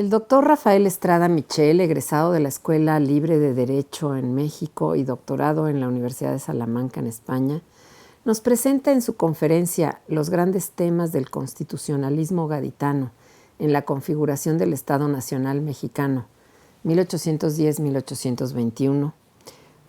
El doctor Rafael Estrada Michel, egresado de la Escuela Libre de Derecho en México y doctorado en la Universidad de Salamanca en España, nos presenta en su conferencia los grandes temas del constitucionalismo gaditano en la configuración del Estado Nacional Mexicano, 1810-1821,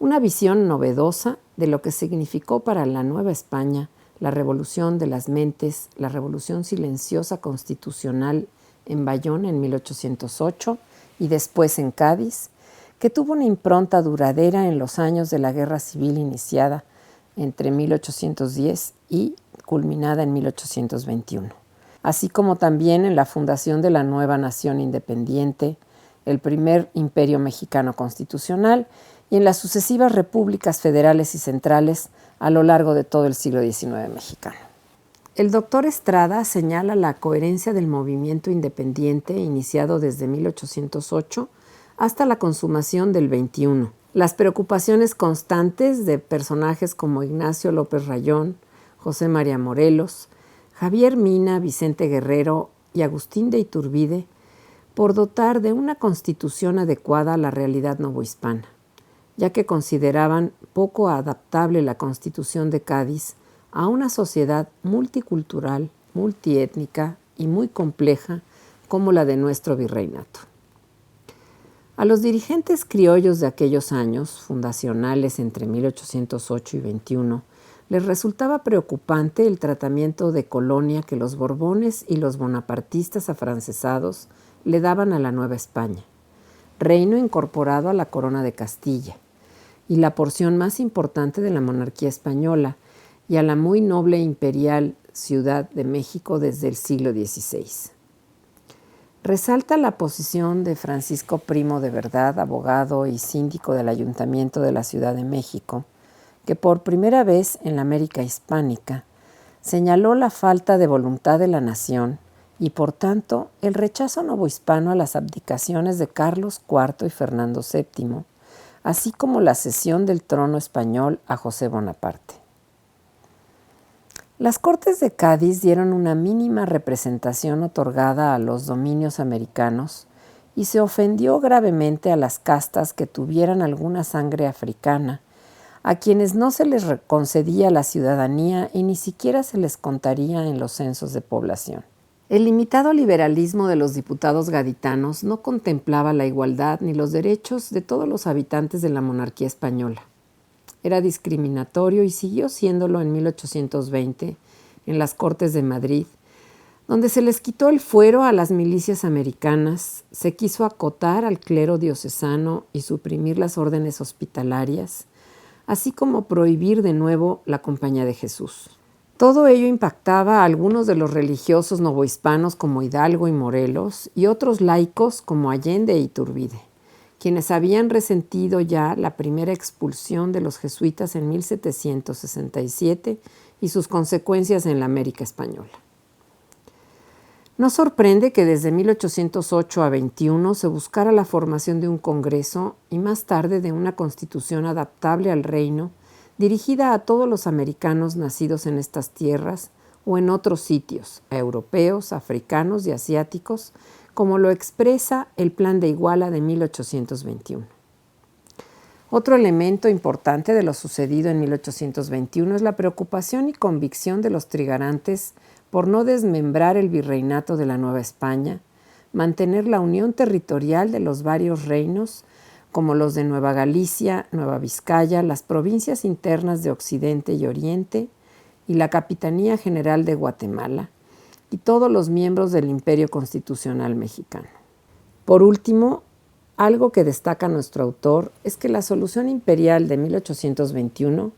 una visión novedosa de lo que significó para la Nueva España la revolución de las mentes, la revolución silenciosa constitucional en Bayón en 1808 y después en Cádiz, que tuvo una impronta duradera en los años de la Guerra Civil iniciada entre 1810 y culminada en 1821, así como también en la fundación de la nueva nación independiente, el primer imperio mexicano constitucional y en las sucesivas repúblicas federales y centrales a lo largo de todo el siglo XIX mexicano. El doctor Estrada señala la coherencia del movimiento independiente iniciado desde 1808 hasta la consumación del XXI, las preocupaciones constantes de personajes como Ignacio López Rayón, José María Morelos, Javier Mina, Vicente Guerrero y Agustín de Iturbide por dotar de una constitución adecuada a la realidad novohispana, ya que consideraban poco adaptable la Constitución de Cádiz a una sociedad multicultural, multiétnica y muy compleja como la de nuestro virreinato. A los dirigentes criollos de aquellos años, fundacionales entre 1808 y 21, les resultaba preocupante el tratamiento de colonia que los Borbones y los bonapartistas afrancesados le daban a la Nueva España, reino incorporado a la Corona de Castilla, y la porción más importante de la monarquía española, y a la muy noble imperial Ciudad de México desde el siglo XVI. Resalta la posición de Francisco Primo de Verdad, abogado y síndico del Ayuntamiento de la Ciudad de México, que por primera vez en la América hispánica señaló la falta de voluntad de la nación y, por tanto, el rechazo novohispano a las abdicaciones de Carlos IV y Fernando VII, así como la cesión del trono español a José Bonaparte. Las Cortes de Cádiz dieron una mínima representación otorgada a los dominios americanos y se ofendió gravemente a las castas que tuvieran alguna sangre africana, a quienes no se les concedía la ciudadanía y ni siquiera se les contaría en los censos de población. El limitado liberalismo de los diputados gaditanos no contemplaba la igualdad ni los derechos de todos los habitantes de la monarquía española. Era discriminatorio y siguió siéndolo en 1820 en las Cortes de Madrid, donde se les quitó el fuero a las milicias americanas, se quiso acotar al clero diocesano y suprimir las órdenes hospitalarias, así como prohibir de nuevo la Compañía de Jesús. Todo ello impactaba a algunos de los religiosos novohispanos como Hidalgo y Morelos y otros laicos como Allende e Iturbide, quienes habían resentido ya la primera expulsión de los jesuitas en 1767 y sus consecuencias en la América española. No sorprende que desde 1808 a 21 se buscara la formación de un congreso y más tarde de una constitución adaptable al reino, dirigida a todos los americanos nacidos en estas tierras o en otros sitios, a europeos, africanos y asiáticos, como lo expresa el Plan de Iguala de 1821. Otro elemento importante de lo sucedido en 1821 es la preocupación y convicción de los trigarantes por no desmembrar el virreinato de la Nueva España, mantener la unión territorial de los varios reinos, como los de Nueva Galicia, Nueva Vizcaya, las provincias internas de Occidente y Oriente y la Capitanía General de Guatemala, y todos los miembros del Imperio Constitucional Mexicano. Por último, algo que destaca nuestro autor es que la solución imperial de 1821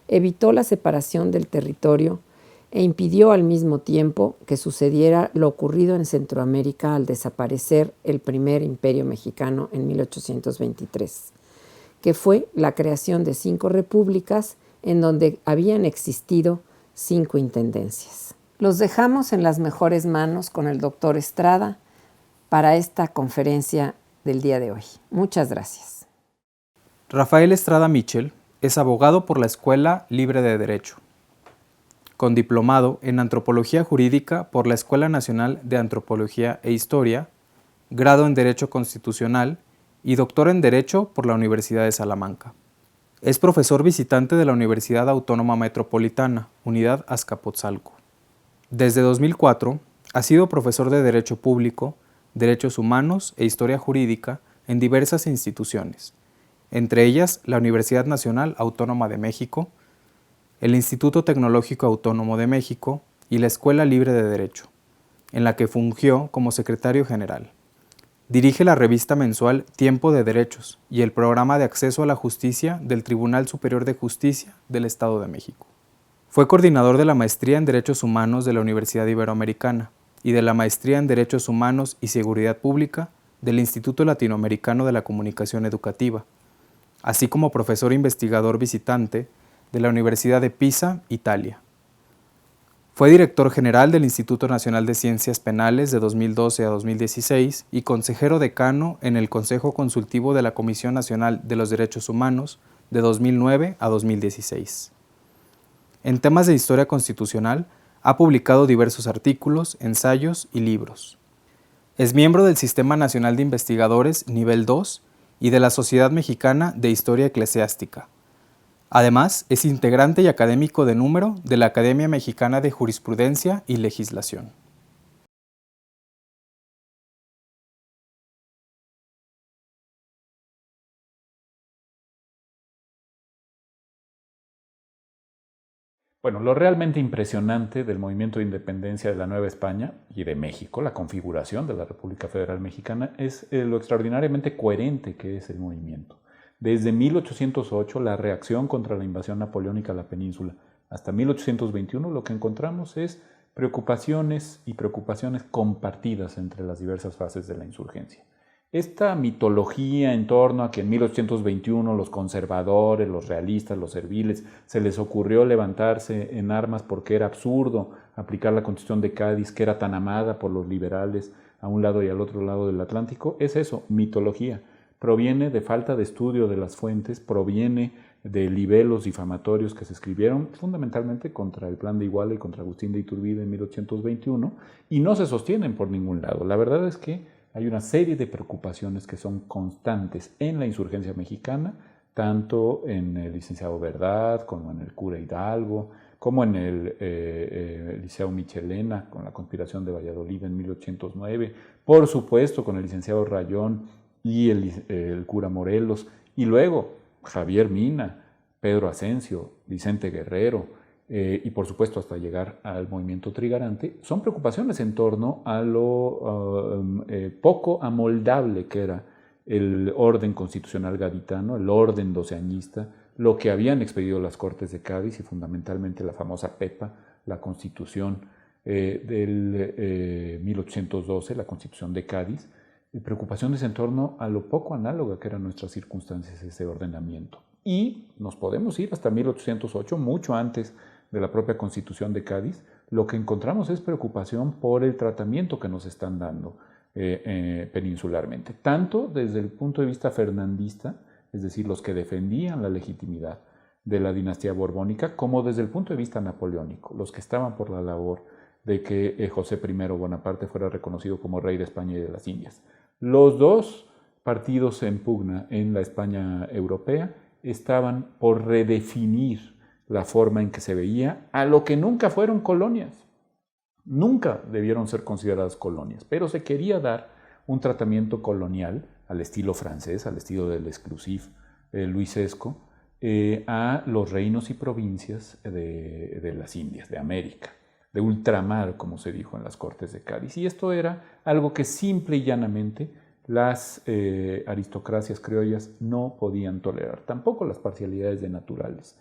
evitó la separación del territorio e impidió al mismo tiempo que sucediera lo ocurrido en Centroamérica al desaparecer el primer imperio mexicano en 1823, que fue la creación de 5 repúblicas en donde habían existido 5 intendencias. Los dejamos en las mejores manos con el doctor Estrada para esta conferencia del día de hoy. Muchas gracias. Rafael Estrada Michel es abogado por la Escuela Libre de Derecho, con diplomado en Antropología Jurídica por la Escuela Nacional de Antropología e Historia grado en Derecho Constitucional y doctor en Derecho por la Universidad de Salamanca. Es profesor visitante de la Universidad Autónoma Metropolitana, Unidad Azcapotzalco. Desde 2004, ha sido profesor de Derecho Público, Derechos Humanos e Historia Jurídica en diversas instituciones, entre ellas la Universidad Nacional Autónoma de México, el Instituto Tecnológico Autónomo de México y la Escuela Libre de Derecho, en la que fungió como secretario general. Dirige la revista mensual Tiempo de Derechos y el programa de acceso a la justicia del Tribunal Superior de Justicia del Estado de México. Fue coordinador de la Maestría en Derechos Humanos de la Universidad Iberoamericana y de la Maestría en Derechos Humanos y Seguridad Pública del Instituto Latinoamericano de la Comunicación Educativa, así como profesor investigador visitante de la Universidad de Pisa, Italia. Fue director general del Instituto Nacional de Ciencias Penales de 2012 a 2016 y consejero decano en el Consejo Consultivo de la Comisión Nacional de los Derechos Humanos de 2009 a 2016. En temas de historia constitucional, ha publicado diversos artículos, ensayos y libros. Es miembro del Sistema Nacional de Investigadores Nivel 2 y de la Sociedad Mexicana de Historia Eclesiástica. Además, es integrante y académico de número de la Academia Mexicana de Jurisprudencia y Legislación. Bueno, lo realmente impresionante del movimiento de independencia de la Nueva España y de México, la configuración de la República Federal Mexicana, es lo extraordinariamente coherente que es el movimiento. Desde 1808, la reacción contra la invasión napoleónica a la península, hasta 1821, lo que encontramos es preocupaciones y preocupaciones compartidas entre las diversas fases de la insurgencia. Esta mitología en torno a que en 1821 los conservadores, los realistas, los serviles, se les ocurrió levantarse en armas porque era absurdo aplicar la Constitución de Cádiz, que era tan amada por los liberales a un lado y al otro lado del Atlántico, es eso, mitología. Proviene de falta de estudio de las fuentes, proviene de libelos difamatorios que se escribieron fundamentalmente contra el Plan de Iguala y contra Agustín de Iturbide en 1821 y no se sostienen por ningún lado. La verdad es que hay una serie de preocupaciones que son constantes en la insurgencia mexicana, tanto en el licenciado Verdad, como en el cura Hidalgo, como en el Liceo Michelena, con la conspiración de Valladolid en 1809, por supuesto con el licenciado Rayón y el cura Morelos, y luego Javier Mina, Pedro Asensio, Vicente Guerrero, y por supuesto hasta llegar al movimiento trigarante, son preocupaciones en torno a lo poco amoldable que era el orden constitucional gaditano, el orden doceañista, lo que habían expedido las Cortes de Cádiz y fundamentalmente la famosa PEPA, la Constitución del 1812, la Constitución de Cádiz, y preocupaciones en torno a lo poco análoga que eran nuestras circunstancias ese ordenamiento. Y nos podemos ir hasta 1808, mucho antes de la propia Constitución de Cádiz. Lo que encontramos es preocupación por el tratamiento que nos están dando peninsularmente, tanto desde el punto de vista fernandista, es decir, los que defendían la legitimidad de la dinastía borbónica, como desde el punto de vista napoleónico, los que estaban por la labor de que José I Bonaparte fuera reconocido como rey de España y de las Indias. Los dos partidos en pugna en la España europea estaban por redefinir la forma en que se veía a lo que nunca fueron colonias. Nunca debieron ser consideradas colonias, pero se quería dar un tratamiento colonial al estilo francés, al estilo del exclusive luisesco, a los reinos y provincias de las Indias, de América, de ultramar, como se dijo en las Cortes de Cádiz. Y esto era algo que simple y llanamente las aristocracias criollas no podían tolerar, tampoco las parcialidades de naturales,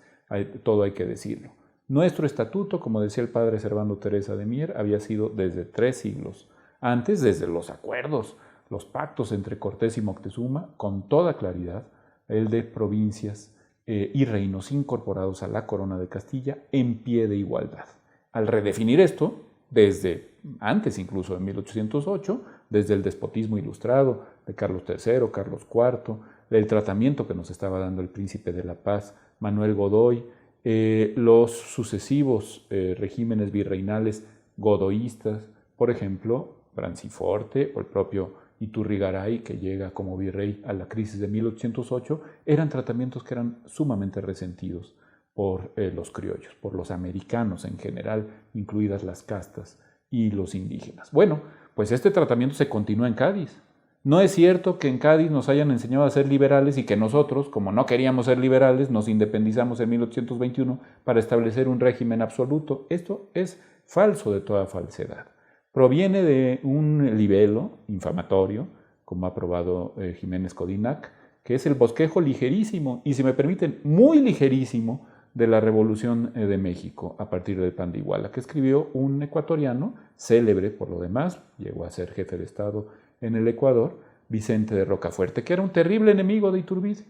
todo hay que decirlo. Nuestro estatuto, como decía el padre Servando Teresa de Mier, había sido desde 3 siglos antes, desde los acuerdos, los pactos entre Cortés y Moctezuma, con toda claridad, el de provincias y reinos incorporados a la corona de Castilla en pie de igualdad. Al redefinir esto, desde antes incluso de 1808, desde el despotismo ilustrado de Carlos III, Carlos IV, el tratamiento que nos estaba dando el príncipe de la paz, Manuel Godoy, los sucesivos regímenes virreinales godoístas, por ejemplo, Branciforte o el propio Iturrigaray, que llega como virrey a la crisis de 1808, eran tratamientos que eran sumamente resentidos por los criollos, por los americanos en general, incluidas las castas y los indígenas. Bueno, pues este tratamiento se continúa en Cádiz. No es cierto que en Cádiz nos hayan enseñado a ser liberales y que nosotros, como no queríamos ser liberales, nos independizamos en 1821 para establecer un régimen absoluto. Esto es falso de toda falsedad. Proviene de un libelo infamatorio, como ha probado Jiménez Codinac, que es el bosquejo ligerísimo, y si me permiten, muy ligerísimo, de la Revolución de México a partir del Pan de Iguala, que escribió un ecuatoriano, célebre por lo demás, llegó a ser jefe de Estado en el Ecuador, Vicente de Rocafuerte, que era un terrible enemigo de Iturbide.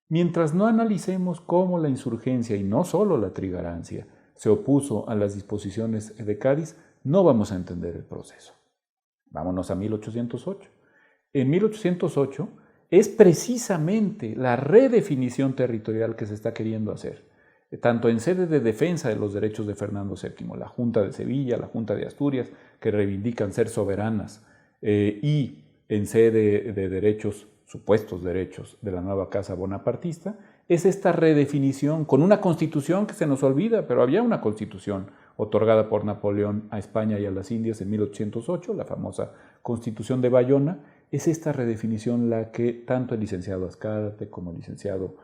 Mientras no analicemos cómo la insurgencia, y no solo la trigarancia, se opuso a las disposiciones de Cádiz, no vamos a entender el proceso. Vámonos a 1808. En 1808 es precisamente la redefinición territorial que se está queriendo hacer, tanto en sede de defensa de los derechos de Fernando VII, la Junta de Sevilla, la Junta de Asturias, que reivindican ser soberanas, y en sede de derechos, supuestos derechos de la nueva casa bonapartista, es esta redefinición con una constitución que se nos olvida, pero había una constitución otorgada por Napoleón a España y a las Indias en 1808, la famosa Constitución de Bayona. Es esta redefinición la que tanto el licenciado Azcárate como el licenciado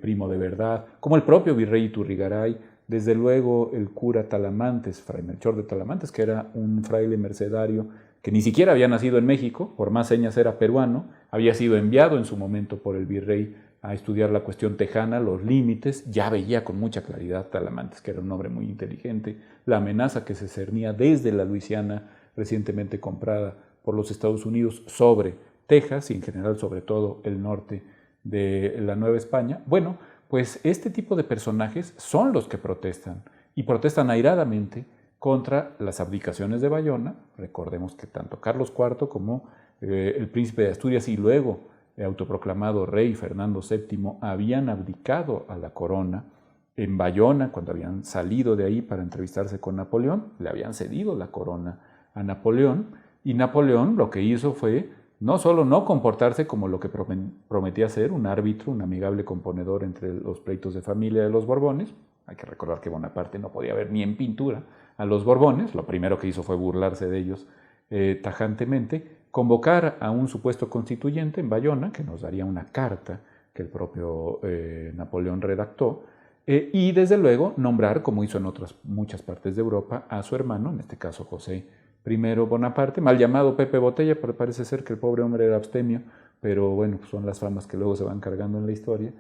Primo de Verdad, como el propio virrey Iturrigaray, desde luego el cura Talamantes, Fray Melchor de Talamantes, que era un fraile mercedario que ni siquiera había nacido en México, por más señas era peruano, había sido enviado en su momento por el virrey a estudiar la cuestión tejana, los límites, ya veía con mucha claridad Talamantes, que era un hombre muy inteligente, la amenaza que se cernía desde la Luisiana recientemente comprada por los Estados Unidos sobre Texas y en general sobre todo el norte de la Nueva España. Bueno, pues este tipo de personajes son los que protestan y protestan airadamente contra las abdicaciones de Bayona. Recordemos que tanto Carlos IV como el príncipe de Asturias y luego autoproclamado rey Fernando VII habían abdicado a la corona en Bayona cuando habían salido de ahí para entrevistarse con Napoleón, le habían cedido la corona a Napoleón y Napoleón lo que hizo fue no solo no comportarse como lo que prometía ser, un árbitro, un amigable componedor entre los pleitos de familia de los Borbones. Hay que recordar que Bonaparte no podía ver ni en pintura a los Borbones, lo primero que hizo fue burlarse de ellos tajantemente, convocar a un supuesto constituyente en Bayona, que nos daría una carta que el propio Napoleón redactó, y desde luego nombrar, como hizo en otras muchas partes de Europa, a su hermano, en este caso José I Bonaparte, mal llamado Pepe Botella, pero parece ser que el pobre hombre era abstemio, pero bueno, son las famas que luego se van cargando en la historia.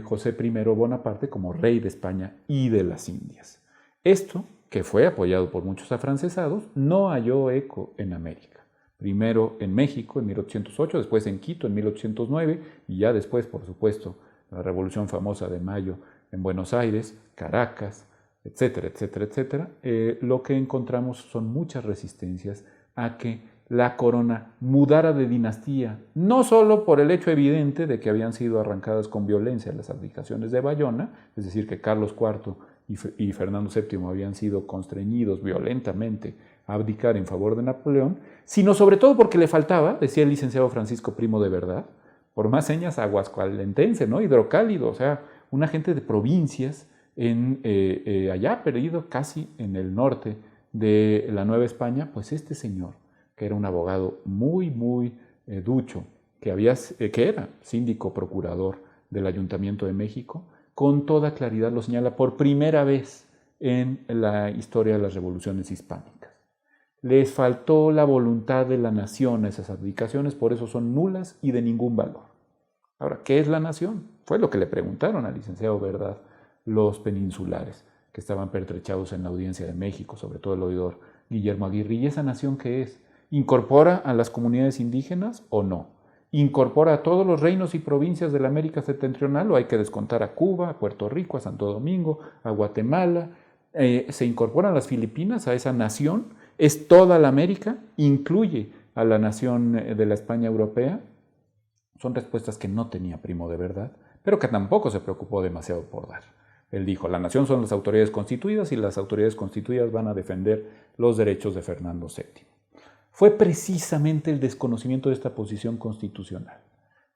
José I Bonaparte como rey de España y de las Indias. Esto, que fue apoyado por muchos afrancesados, no halló eco en América. Primero en México en 1808, después en Quito en 1809 y ya después, por supuesto, la Revolución famosa de Mayo en Buenos Aires, Caracas, etcétera, etcétera, etcétera. Lo que encontramos son muchas resistencias a que la corona mudara de dinastía, no solo por el hecho evidente de que habían sido arrancadas con violencia las abdicaciones de Bayona, es decir, que Carlos IV y Fernando VII habían sido constreñidos violentamente a abdicar en favor de Napoleón, sino sobre todo porque le faltaba, decía el licenciado Francisco Primo de Verdad, por más señas aguascalentense, ¿no? Hidrocálido, o sea, una gente de provincias allá perdido casi en el norte de la Nueva España, pues este señor, que era un abogado muy ducho, que era síndico procurador del Ayuntamiento de México, con toda claridad lo señala por primera vez en la historia de las revoluciones hispánicas. Les faltó la voluntad de la nación a esas abdicaciones, por eso son nulas y de ningún valor. Ahora, ¿qué es la nación? Fue lo que le preguntaron al licenciado Verdad los peninsulares, que estaban pertrechados en la Audiencia de México, sobre todo el oidor Guillermo Aguirre. ¿Y esa nación qué es? ¿Incorpora a las comunidades indígenas o no? ¿Incorpora a todos los reinos y provincias de la América septentrional o hay que descontar a Cuba, a Puerto Rico, a Santo Domingo, a Guatemala? ¿Se incorporan las Filipinas a esa nación? ¿Es toda la América? ¿Incluye a la nación de la España europea? Son respuestas que no tenía Primo de Verdad, pero que tampoco se preocupó demasiado por dar. Él dijo, la nación son las autoridades constituidas y las autoridades constituidas van a defender los derechos de Fernando VII. fue precisamente el desconocimiento de esta posición constitucional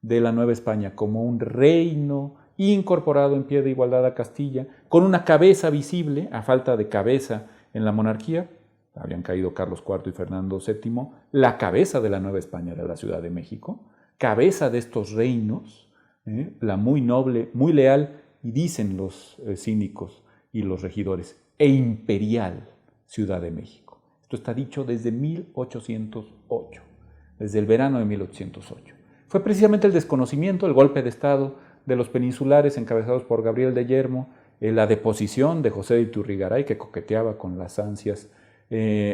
de la Nueva España como un reino incorporado en pie de igualdad a Castilla, con una cabeza visible, a falta de cabeza en la monarquía. Habían caído Carlos IV y Fernando VII. La cabeza de la Nueva España era la Ciudad de México, cabeza de estos reinos, la muy noble, muy leal, y dicen los síndicos y los regidores, e imperial Ciudad de México. Esto está dicho desde 1808, desde el verano de 1808. Fue precisamente el desconocimiento, el golpe de Estado de los peninsulares encabezados por Gabriel de Yermo, la deposición de José de Iturrigaray, que coqueteaba con las ansias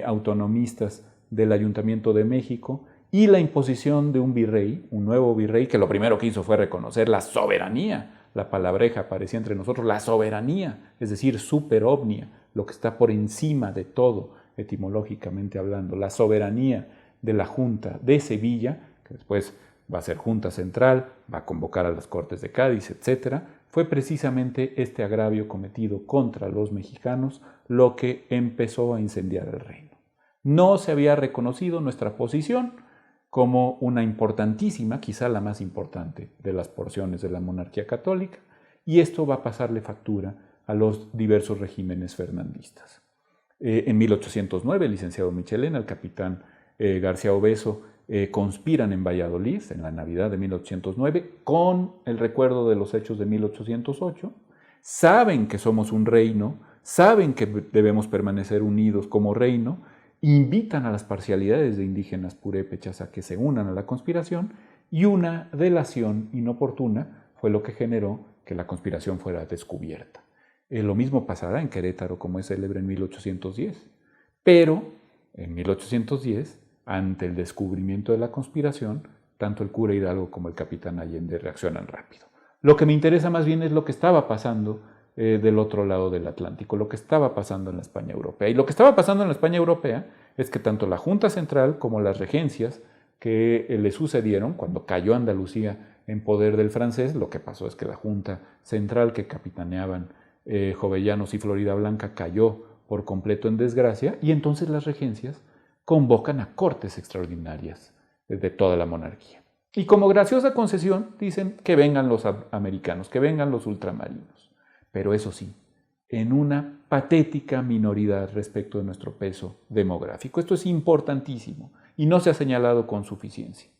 autonomistas del Ayuntamiento de México, y la imposición de un virrey, un nuevo virrey, que lo primero que hizo fue reconocer la soberanía. La palabreja aparecía entre nosotros, la soberanía, es decir, super omnia, lo que está por encima de todo, etimológicamente hablando, la soberanía de la Junta de Sevilla, que después va a ser Junta Central, va a convocar a las Cortes de Cádiz, etc., fue precisamente este agravio cometido contra los mexicanos lo que empezó a incendiar el reino. No se había reconocido nuestra posición como una importantísima, quizá la más importante de las porciones de la monarquía católica, y esto va a pasarle factura a los diversos regímenes fernandistas. En 1809, el licenciado Michelena, el capitán García Obeso, conspiran en Valladolid, en la Navidad de 1809, con el recuerdo de los hechos de 1808, saben que somos un reino, saben que debemos permanecer unidos como reino, invitan a las parcialidades de indígenas purépechas a que se unan a la conspiración, y una delación inoportuna fue lo que generó que la conspiración fuera descubierta. Lo mismo pasará en Querétaro, como es célebre en 1810. Pero en 1810, ante el descubrimiento de la conspiración, tanto el cura Hidalgo como el capitán Allende reaccionan rápido. Lo que me interesa más bien es lo que estaba pasando del otro lado del Atlántico, lo que estaba pasando en la España europea. Y lo que estaba pasando en la España europea es que tanto la Junta Central como las regencias que le sucedieron cuando cayó Andalucía en poder del francés, lo que pasó es que la Junta Central que capitaneaban Jovellanos y Floridablanca cayó por completo en desgracia, y entonces las regencias convocan a cortes extraordinarias de toda la monarquía. Y como graciosa concesión dicen que vengan los americanos, que vengan los ultramarinos. Pero eso sí, en una patética minoridad respecto de nuestro peso demográfico. Esto es importantísimo y no se ha señalado con suficiencia.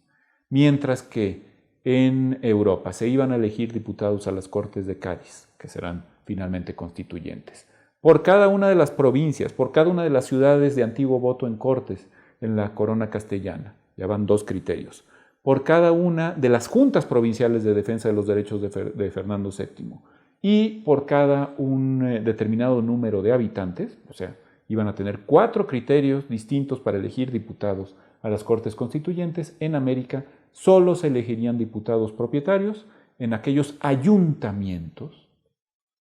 Mientras que en Europa se iban a elegir diputados a las Cortes de Cádiz, que serán finalmente constituyentes, por cada una de las provincias, por cada una de las ciudades de antiguo voto en Cortes en la corona castellana, ya van 2 criterios, por cada una de las juntas provinciales de defensa de los derechos de Fernando VII, y por cada un determinado número de habitantes, o sea, iban a tener 4 criterios distintos para elegir diputados a las Cortes Constituyentes. En América solo se elegirían diputados propietarios en aquellos ayuntamientos.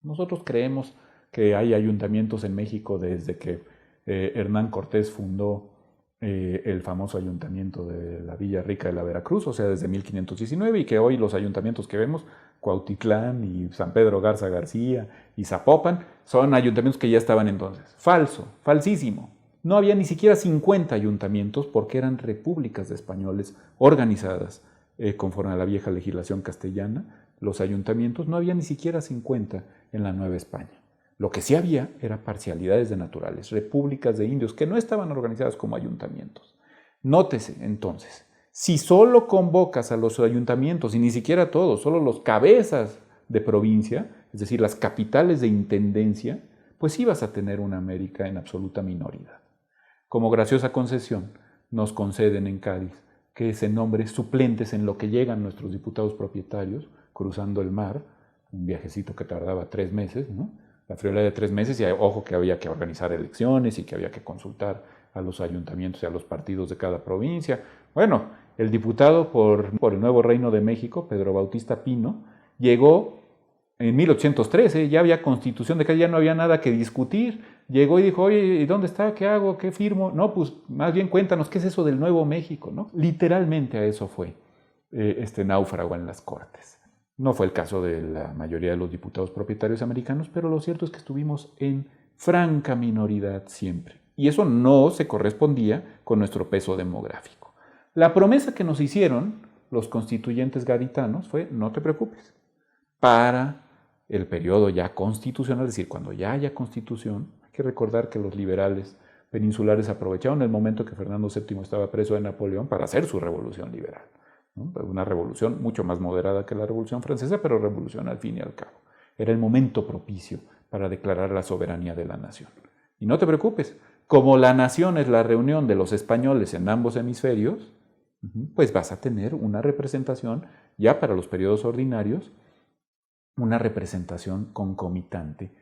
Nosotros creemos que hay ayuntamientos en México desde que Hernán Cortés fundó el famoso ayuntamiento de la Villa Rica de la Veracruz, o sea, desde 1519, y que hoy los ayuntamientos que vemos, Cuautitlán y San Pedro Garza García y Zapopan, son ayuntamientos que ya estaban entonces. Falso, falsísimo. No había ni siquiera 50 ayuntamientos porque eran repúblicas de españoles organizadas conforme a la vieja legislación castellana. Los ayuntamientos no había ni siquiera 50 en la Nueva España. Lo que sí había era parcialidades de naturales, repúblicas de indios que no estaban organizadas como ayuntamientos. Nótese entonces, si solo convocas a los ayuntamientos, y ni siquiera todos, solo los cabezas de provincia, es decir, las capitales de intendencia, pues ibas a tener una América en absoluta minoridad. Como graciosa concesión, nos conceden en Cádiz que se nombre suplentes en lo que llegan nuestros diputados propietarios, cruzando el mar, un viajecito que tardaba 3 meses, ¿no? La friolera de 3 meses, y ojo que había que organizar elecciones y que había que consultar a los ayuntamientos y a los partidos de cada provincia. Bueno, el diputado por el Nuevo Reino de México, Pedro Bautista Pino, llegó en 1813, ya había constitución de Cádiz, ya no había nada que discutir. Llegó y dijo, oye, ¿y dónde está? ¿Qué hago? ¿Qué firmo? No, pues más bien cuéntanos, ¿qué es eso del Nuevo México? ¿No? Literalmente a eso fue este náufrago en las Cortes. No fue el caso de la mayoría de los diputados propietarios americanos, pero lo cierto es que estuvimos en franca minoridad siempre. y eso no se correspondía con nuestro peso demográfico. La promesa que nos hicieron los constituyentes gaditanos fue: no te preocupes, para el periodo ya constitucional, es decir, cuando ya haya constitución. Hay que recordar que los liberales peninsulares aprovecharon el momento que Fernando VII estaba preso de Napoleón para hacer su revolución liberal, ¿no? Una revolución mucho más moderada que la Revolución Francesa, pero revolución al fin y al cabo. Era el momento propicio para declarar la soberanía de la nación. Y no te preocupes, como la nación es la reunión de los españoles en ambos hemisferios, pues vas a tener una representación ya para los periodos ordinarios, una representación concomitante,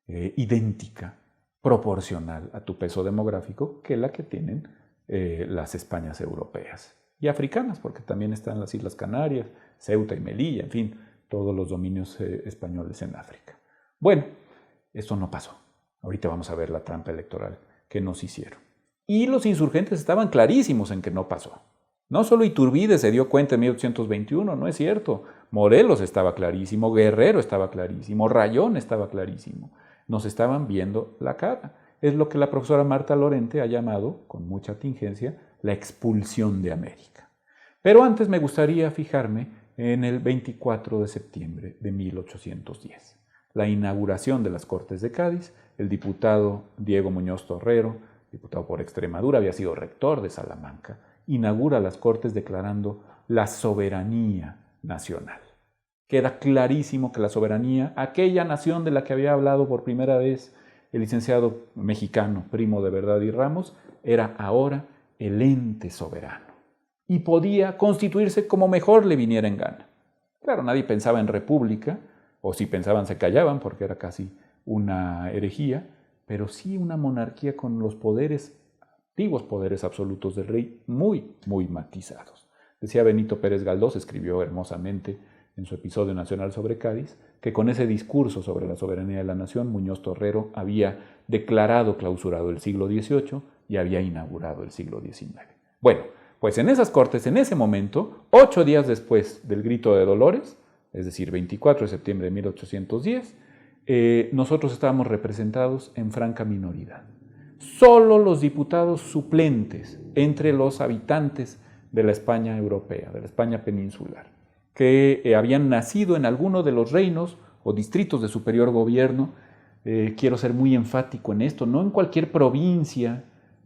idéntica, proporcional a tu peso demográfico que la que tienen las Españas europeas y africanas, porque también están las Islas Canarias, Ceuta y Melilla, en fin, todos los dominios españoles en África. Bueno, esto no pasó. Ahorita vamos a ver la trampa electoral que nos hicieron. Y los insurgentes estaban clarísimos en que no pasó. No solo Iturbide se dio cuenta en 1821, no es cierto. Morelos estaba clarísimo, Guerrero estaba clarísimo, Rayón estaba clarísimo. Nos estaban viendo la cara. Es lo que la profesora Marta Lorente ha llamado, con mucha tingencia, la expulsión de América. Pero antes me gustaría fijarme en el 24 de septiembre de 1810. La inauguración de las Cortes de Cádiz. El diputado Diego Muñoz Torrero, diputado por Extremadura, había sido rector de Salamanca, inaugura las Cortes declarando la soberanía nacional. Queda clarísimo que la soberanía, aquella nación de la que había hablado por primera vez el licenciado mexicano Primo de Verdad y Ramos, era ahora el ente soberano y podía constituirse como mejor le viniera en gana. Claro, nadie pensaba en república, o si pensaban se callaban porque era casi una herejía, pero sí una monarquía con los poderes, antiguos poderes absolutos del rey, muy, muy matizados. Decía Benito Pérez Galdós, escribió hermosamente en su episodio nacional sobre Cádiz, que con ese discurso sobre la soberanía de la nación, Muñoz Torrero había declarado clausurado el siglo XVIII y había inaugurado el siglo XIX. Bueno, pues en esas Cortes, en ese momento, 8 días después del Grito de Dolores, es decir, 24 de septiembre de 1810, nosotros estábamos representados en franca minoridad. Solo los diputados suplentes entre los habitantes de la España europea, de la España peninsular, que habían nacido en alguno de los reinos o distritos de superior gobierno. Quiero ser muy enfático en esto, no en cualquier provincia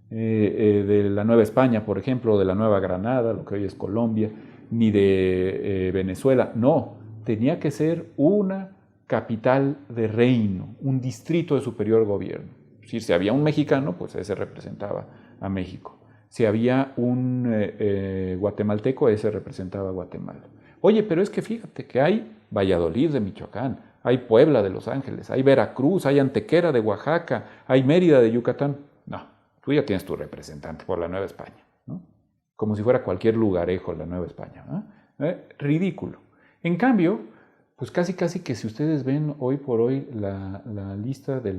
de la Nueva España, por ejemplo, o de la Nueva Granada, lo que hoy es Colombia, ni de Venezuela, no, tenía que ser una capital de reino, un distrito de superior gobierno. Es decir, si había un mexicano, pues ese representaba a México. Si había un guatemalteco, ese representaba a Guatemala. Oye, pero es que fíjate que hay Valladolid de Michoacán, hay Puebla de Los Ángeles, hay Veracruz, hay Antequera de Oaxaca, hay Mérida de Yucatán. No, tú ya tienes tu representante por la Nueva España, ¿no? Como si fuera cualquier lugarejo la Nueva España, ¿no? Ridículo. En cambio, pues casi que si ustedes ven hoy por hoy la lista de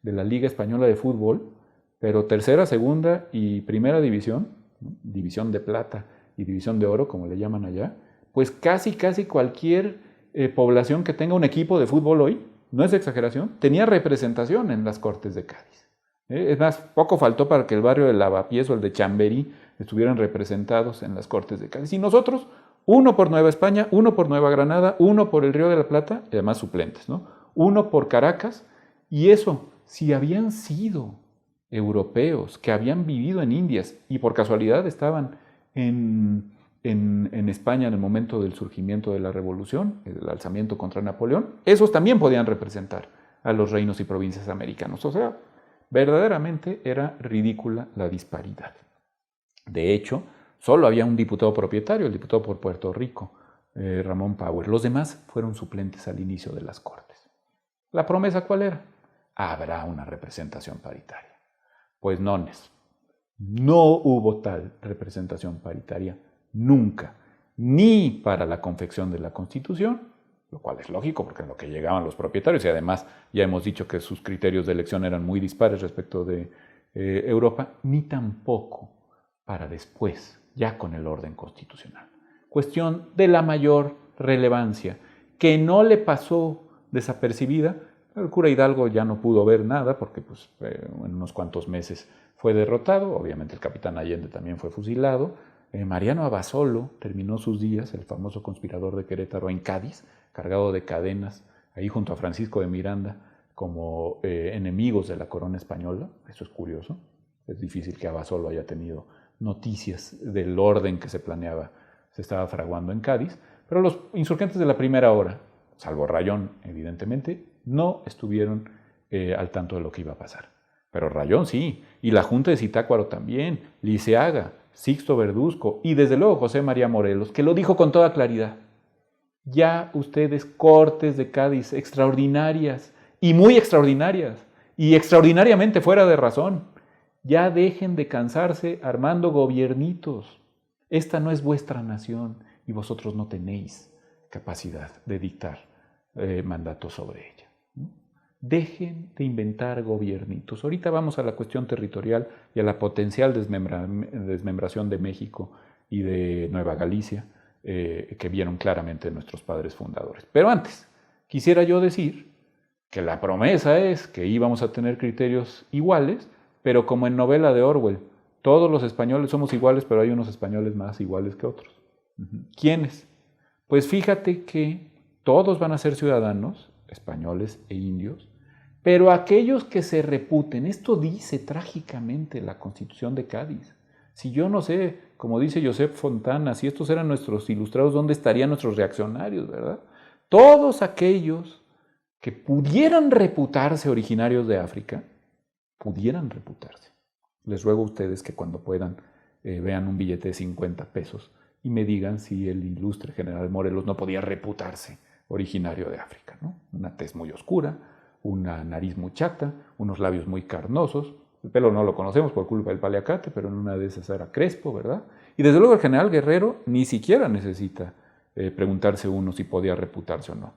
la Liga Española de Fútbol, pero tercera, segunda y primera división, ¿no? División de plata y división de oro, como le llaman allá, pues casi cualquier población que tenga un equipo de fútbol hoy, no es exageración, tenía representación en las Cortes de Cádiz. Es más, poco faltó para que el barrio de Lavapiés o el de Chamberí estuvieran representados en las Cortes de Cádiz. Y nosotros, uno por Nueva España, uno por Nueva Granada, uno por el Río de la Plata, y además suplentes, ¿no? Uno por Caracas, y eso, si habían sido europeos que habían vivido en Indias y por casualidad estaban en España en el momento del surgimiento de la revolución, el alzamiento contra Napoleón, esos también podían representar a los reinos y provincias americanos. O sea, verdaderamente era ridícula la disparidad. De hecho, solo había un diputado propietario, el diputado por Puerto Rico, Ramón Power. Los demás fueron suplentes al inicio de las Cortes. ¿La promesa cuál era? Habrá una representación paritaria. Pues no hubo tal representación paritaria nunca, ni para la confección de la Constitución, lo cual es lógico porque es lo que llegaban los propietarios, y además ya hemos dicho que sus criterios de elección eran muy dispares respecto de Europa, ni tampoco para después, ya con el orden constitucional. Cuestión de la mayor relevancia, que no le pasó desapercibida El cura Hidalgo ya no pudo ver nada porque pues, en unos cuantos meses fue derrotado. Obviamente el capitán Allende también fue fusilado. Mariano Abasolo terminó sus días, el famoso conspirador de Querétaro, en Cádiz, cargado de cadenas, ahí junto a Francisco de Miranda, como enemigos de la corona española. Eso es curioso. Es difícil que Abasolo haya tenido noticias del orden que se estaba fraguando en Cádiz. Pero los insurgentes de la primera hora, salvo Rayón, evidentemente, no estuvieron al tanto de lo que iba a pasar. Pero Rayón sí, y la Junta de Zitácuaro también, Liceaga, Sixto Verduzco y desde luego José María Morelos, que lo dijo con toda claridad. Ya ustedes, Cortes de Cádiz, extraordinarias y muy extraordinarias y extraordinariamente fuera de razón, ya dejen de cansarse armando gobiernitos. Esta no es vuestra nación y vosotros no tenéis capacidad de dictar mandatos sobre ella. ¿No? Dejen de inventar gobiernitos. Ahorita vamos a la cuestión territorial y a la potencial desmembración de México y de Nueva Galicia, que vieron claramente nuestros padres fundadores. Pero antes, quisiera yo decir que la promesa es que íbamos a tener criterios iguales, pero como en novela de Orwell, todos los españoles somos iguales, pero hay unos españoles más iguales que otros. ¿Quiénes? Pues fíjate que todos van a ser ciudadanos, españoles e indios, pero aquellos que se reputen, esto dice trágicamente la Constitución de Cádiz. Si yo no sé, como dice Josep Fontana, si estos eran nuestros ilustrados, ¿dónde estarían nuestros reaccionarios, verdad? Todos aquellos que pudieran reputarse originarios de África, pudieran reputarse. Les ruego a ustedes que cuando puedan vean un billete de 50 pesos y me digan si el ilustre general Morelos no podía reputarse originario de África, ¿no? Una tez muy oscura, una nariz muy chata, unos labios muy carnosos. El pelo no lo conocemos por culpa del paliacate, pero en una de esas era crespo, ¿verdad? Y desde luego el general Guerrero ni siquiera necesita preguntarse uno si podía reputarse o no.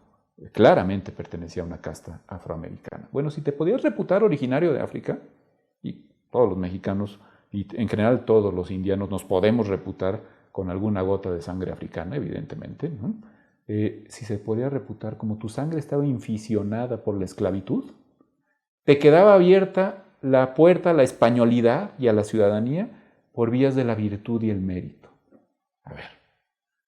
Claramente pertenecía a una casta afroamericana. Bueno, si te podías reputar originario de África, y todos los mexicanos, y en general todos los indianos nos podemos reputar con alguna gota de sangre africana, evidentemente, ¿no? Si se podía reputar como tu sangre estaba inficionada por la esclavitud, te quedaba abierta la puerta a la españolidad y a la ciudadanía por vías de la virtud y el mérito. A ver,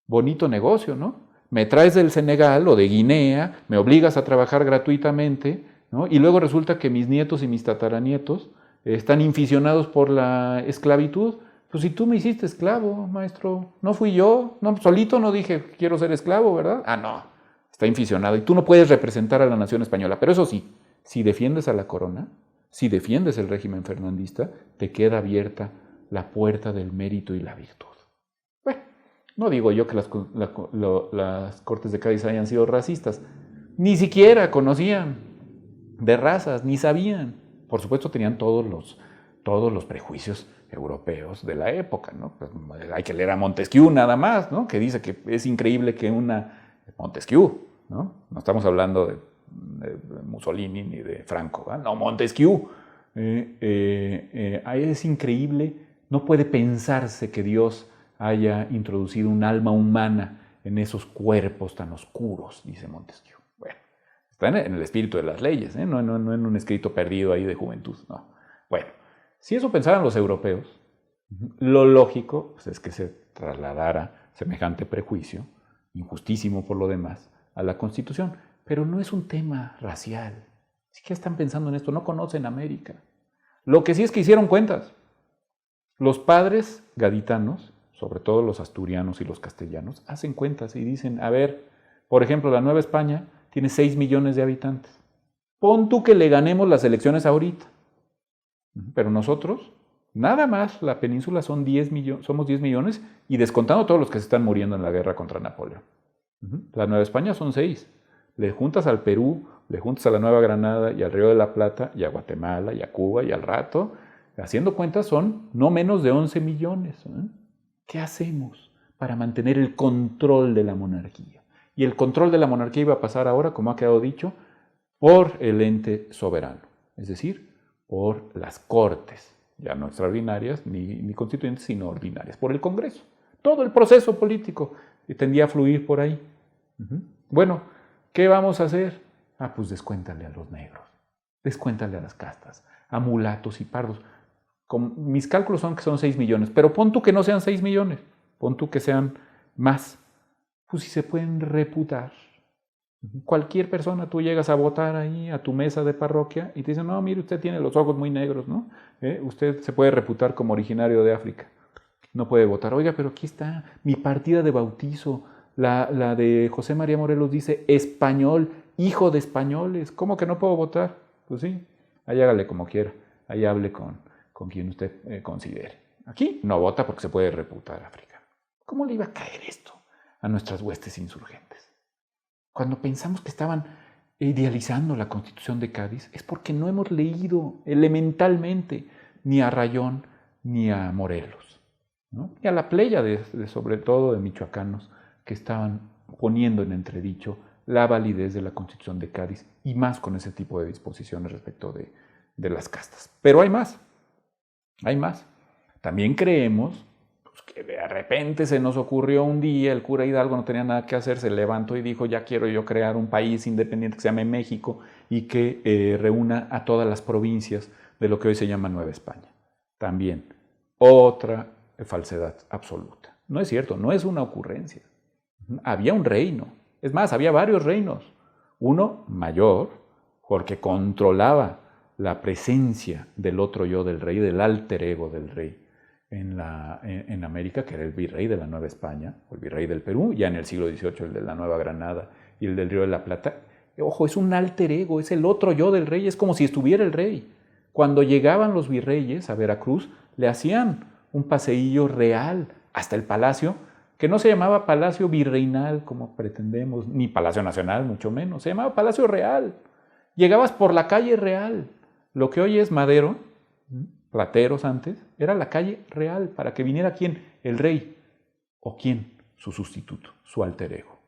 bonito negocio, ¿no? Me traes del Senegal o de Guinea, me obligas a trabajar gratuitamente, ¿no? Y luego resulta que mis nietos y mis tataranietos están inficionados por la esclavitud. Pues si tú me hiciste esclavo, maestro, no fui yo, no, solito no dije quiero ser esclavo, ¿verdad? Ah, no, está inficionado y tú no puedes representar a la nación española. Pero eso sí, si defiendes a la corona, si defiendes el régimen fernandista, te queda abierta la puerta del mérito y la virtud. Bueno, no digo yo que las Cortes de Cádiz hayan sido racistas, ni siquiera conocían de razas, ni sabían. Por supuesto tenían todos los prejuicios europeos de la época, ¿no? Pues hay que leer a Montesquieu nada más, ¿no? Que dice que es increíble que Montesquieu, ¿no? No estamos hablando de Mussolini ni de Franco, ¿verdad? No, Montesquieu. Es increíble, no puede pensarse que Dios haya introducido un alma humana en esos cuerpos tan oscuros, dice Montesquieu. Bueno, está en el espíritu de las leyes, no en un escrito perdido ahí de juventud, no. Bueno, si eso pensaban los europeos, lo lógico pues, es que se trasladara semejante prejuicio, injustísimo por lo demás, a la Constitución. Pero no es un tema racial. Si que están pensando en esto, no conocen América. Lo que sí es que hicieron cuentas. Los padres gaditanos, sobre todo los asturianos y los castellanos, hacen cuentas y dicen, a ver, por ejemplo, la Nueva España tiene 6 millones de habitantes. Pon tú que le ganemos las elecciones ahorita. Pero nosotros, nada más la península somos 10 millones y descontando todos los que se están muriendo en la guerra contra Napoleón. La Nueva España son 6. Le juntas al Perú, le juntas a la Nueva Granada y al Río de la Plata y a Guatemala y a Cuba y al rato, haciendo cuentas son no menos de 11 millones. ¿Qué hacemos para mantener el control de la monarquía? Y el control de la monarquía iba a pasar ahora, como ha quedado dicho, por el ente soberano, es decir, por las Cortes, ya no extraordinarias ni constituyentes, sino ordinarias, por el Congreso. Todo el proceso político tendía a fluir por ahí. Bueno, ¿qué vamos a hacer? Pues descuéntale a los negros, descuéntale a las castas, a mulatos y pardos. Mis cálculos son que son 6 millones, pero pon tú que no sean 6 millones, pon tú que sean más. Pues si se pueden reputar. Cualquier persona, tú llegas a votar ahí a tu mesa de parroquia y te dicen, no, mire, usted tiene los ojos muy negros, ¿no? Usted se puede reputar como originario de África. No puede votar. Oiga, pero aquí está mi partida de bautizo. La de José María Morelos dice español, hijo de españoles. ¿Cómo que no puedo votar? Pues sí, ahí hágale como quiera. Ahí hable con quien usted considere. Aquí no vota porque se puede reputar África. ¿Cómo le iba a caer esto a nuestras huestes insurgentes? Cuando pensamos que estaban idealizando la Constitución de Cádiz, es porque no hemos leído elementalmente ni a Rayón ni a Morelos, ¿no? Y a la pléyade, sobre todo de michoacanos, que estaban poniendo en entredicho la validez de la Constitución de Cádiz y más con ese tipo de disposiciones respecto de las castas. Pero hay más. Hay más. También creemos que de repente se nos ocurrió un día, el cura Hidalgo no tenía nada que hacer, se levantó y dijo, ya quiero yo crear un país independiente que se llame México y que reúna a todas las provincias de lo que hoy se llama Nueva España. También otra falsedad absoluta. No es cierto, no es una ocurrencia. Había un reino, es más, había varios reinos. Uno mayor, porque controlaba la presencia del otro yo del rey, del alter ego del rey en América, que era el virrey de la Nueva España, o el virrey del Perú, ya en el siglo XVIII el de la Nueva Granada y el del Río de la Plata. Ojo, es un alter ego, es el otro yo del rey, es como si estuviera el rey. Cuando llegaban los virreyes a Veracruz, le hacían un paseillo real hasta el palacio, que no se llamaba Palacio Virreinal, como pretendemos, ni Palacio Nacional, mucho menos, se llamaba Palacio Real. Llegabas por la calle Real. Lo que hoy es Madero, Plateros antes, era la calle Real, para que viniera ¿quién? El rey. ¿O quién? Su sustituto, su alter ego.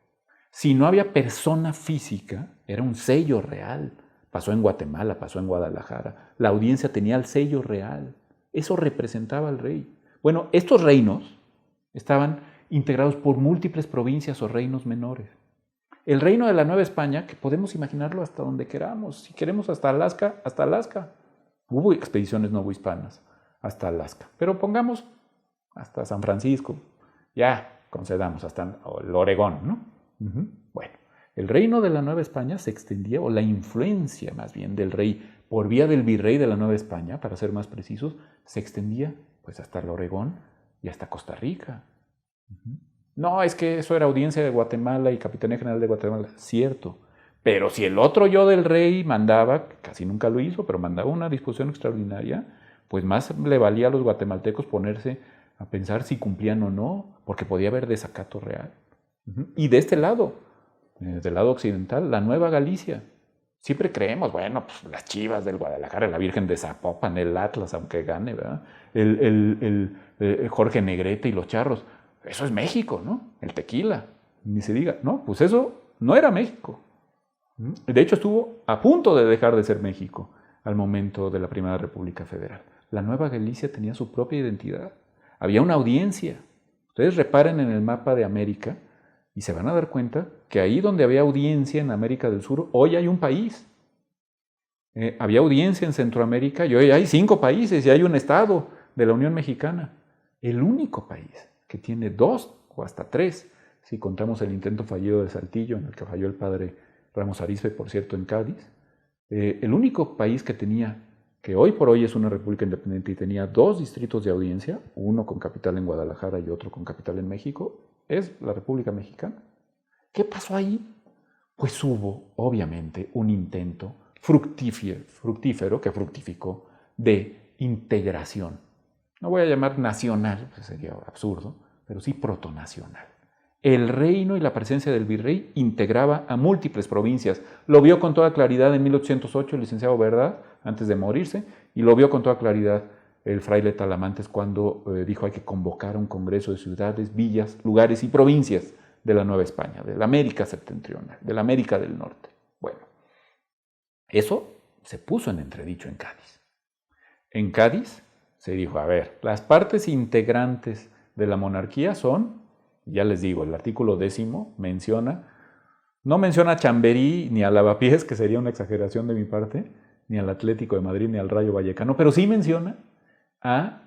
Si no había persona física, era un sello real. Pasó en Guatemala, pasó en Guadalajara. La audiencia tenía el sello real. Eso representaba al rey. Bueno, estos reinos estaban integrados por múltiples provincias o reinos menores. El reino de la Nueva España, que podemos imaginarlo hasta donde queramos. Si queremos hasta Alaska, hasta Alaska. Hubo expediciones novohispanas hasta Alaska. Pero pongamos hasta San Francisco. Ya, concedamos, hasta el Oregón, ¿no? Bueno, el reino de la Nueva España se extendía, o la influencia más bien del rey por vía del virrey de la Nueva España, para ser más precisos, se extendía pues hasta el Oregón y hasta Costa Rica. No, es que eso era audiencia de Guatemala y Capitanía General de Guatemala. Cierto. Pero si el otro yo del rey mandaba, casi nunca lo hizo, pero mandaba una disposición extraordinaria, pues más le valía a los guatemaltecos ponerse a pensar si cumplían o no, porque podía haber desacato real. Y de este lado, del lado occidental, la Nueva Galicia. Siempre creemos, bueno, pues las Chivas del Guadalajara, la Virgen de Zapopan, el Atlas, aunque gane, ¿verdad? El Jorge Negrete y los Charros. Eso es México, ¿no? El tequila, ni se diga. No, pues eso no era México. De hecho, estuvo a punto de dejar de ser México al momento de la Primera República Federal. La Nueva Galicia tenía su propia identidad. Había una audiencia. Ustedes reparen en el mapa de América y se van a dar cuenta que ahí donde había audiencia en América del Sur, hoy hay un país. Había audiencia en Centroamérica y hoy hay 5 países y hay un estado de la Unión Mexicana. El único país que tiene 2 o hasta 3, si contamos el intento fallido de Saltillo, en el que falló el padre Ramos Arizpe, por cierto, en Cádiz, el único país que tenía, que hoy por hoy es una república independiente y tenía 2 distritos de audiencia, uno con capital en Guadalajara y otro con capital en México, es la República Mexicana. ¿Qué pasó ahí? Pues hubo, obviamente, un intento fructífero que fructificó de integración. No voy a llamar nacional, pues sería absurdo, pero sí protonacional. El reino y la presencia del virrey integraba a múltiples provincias. Lo vio con toda claridad en 1808 el licenciado Verdad, antes de morirse, y lo vio con toda claridad el fraile Talamantes cuando dijo hay que convocar un congreso de ciudades, villas, lugares y provincias de la Nueva España, de la América septentrional, de la América del Norte. Bueno, eso se puso en entredicho en Cádiz. En Cádiz se dijo, a ver, las partes integrantes de la monarquía son, ya les digo, el artículo 10 menciona No menciona a Chamberí ni a Lavapiés, que sería una exageración de mi parte, ni al Atlético de Madrid ni al Rayo Vallecano, pero sí menciona a,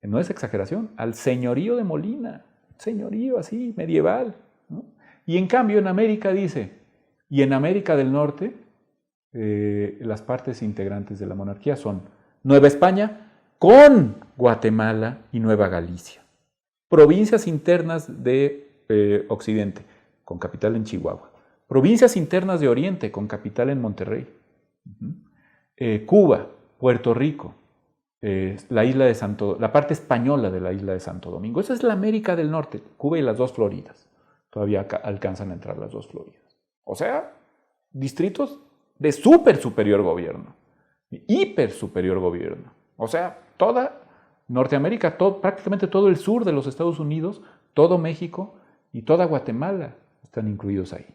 no es exageración, al señorío de Molina, señorío así, medieval, ¿no? Y en cambio en América dice, y en América del Norte, las partes integrantes de la monarquía son Nueva España con Guatemala y Nueva Galicia. Provincias internas de Occidente, con capital en Chihuahua. Provincias internas de Oriente, con capital en Monterrey. Cuba, Puerto Rico, la parte española de la isla de Santo Domingo. Esa es la América del Norte, Cuba y las dos Floridas. Todavía alcanzan a entrar las dos Floridas. O sea, distritos de súper superior gobierno, hiper superior gobierno. O sea, toda Norteamérica, prácticamente todo el sur de los Estados Unidos, todo México y toda Guatemala están incluidos ahí.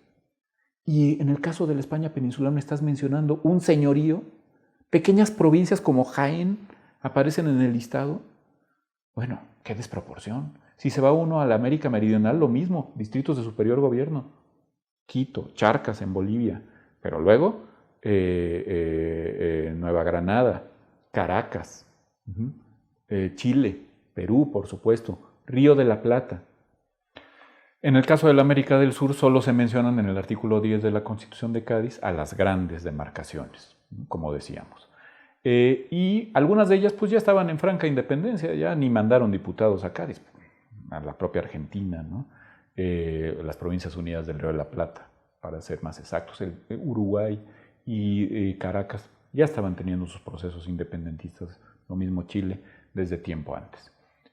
Y en el caso de la España peninsular me estás mencionando un señorío, pequeñas provincias como Jaén aparecen en el listado. Bueno, qué desproporción. Si se va uno a la América Meridional, lo mismo, distritos de superior gobierno. Quito, Charcas en Bolivia, pero luego Nueva Granada, Caracas, Chile, Perú, por supuesto, Río de la Plata. En el caso de la América del Sur solo se mencionan en el artículo 10 de la Constitución de Cádiz a las grandes demarcaciones, como decíamos. Y algunas de ellas pues ya estaban en franca independencia, ya ni mandaron diputados a Cádiz, a la propia Argentina, ¿no? Las Provincias Unidas del Río de la Plata, para ser más exactos, Uruguay y Caracas ya estaban teniendo sus procesos independentistas, lo mismo Chile, desde tiempo antes.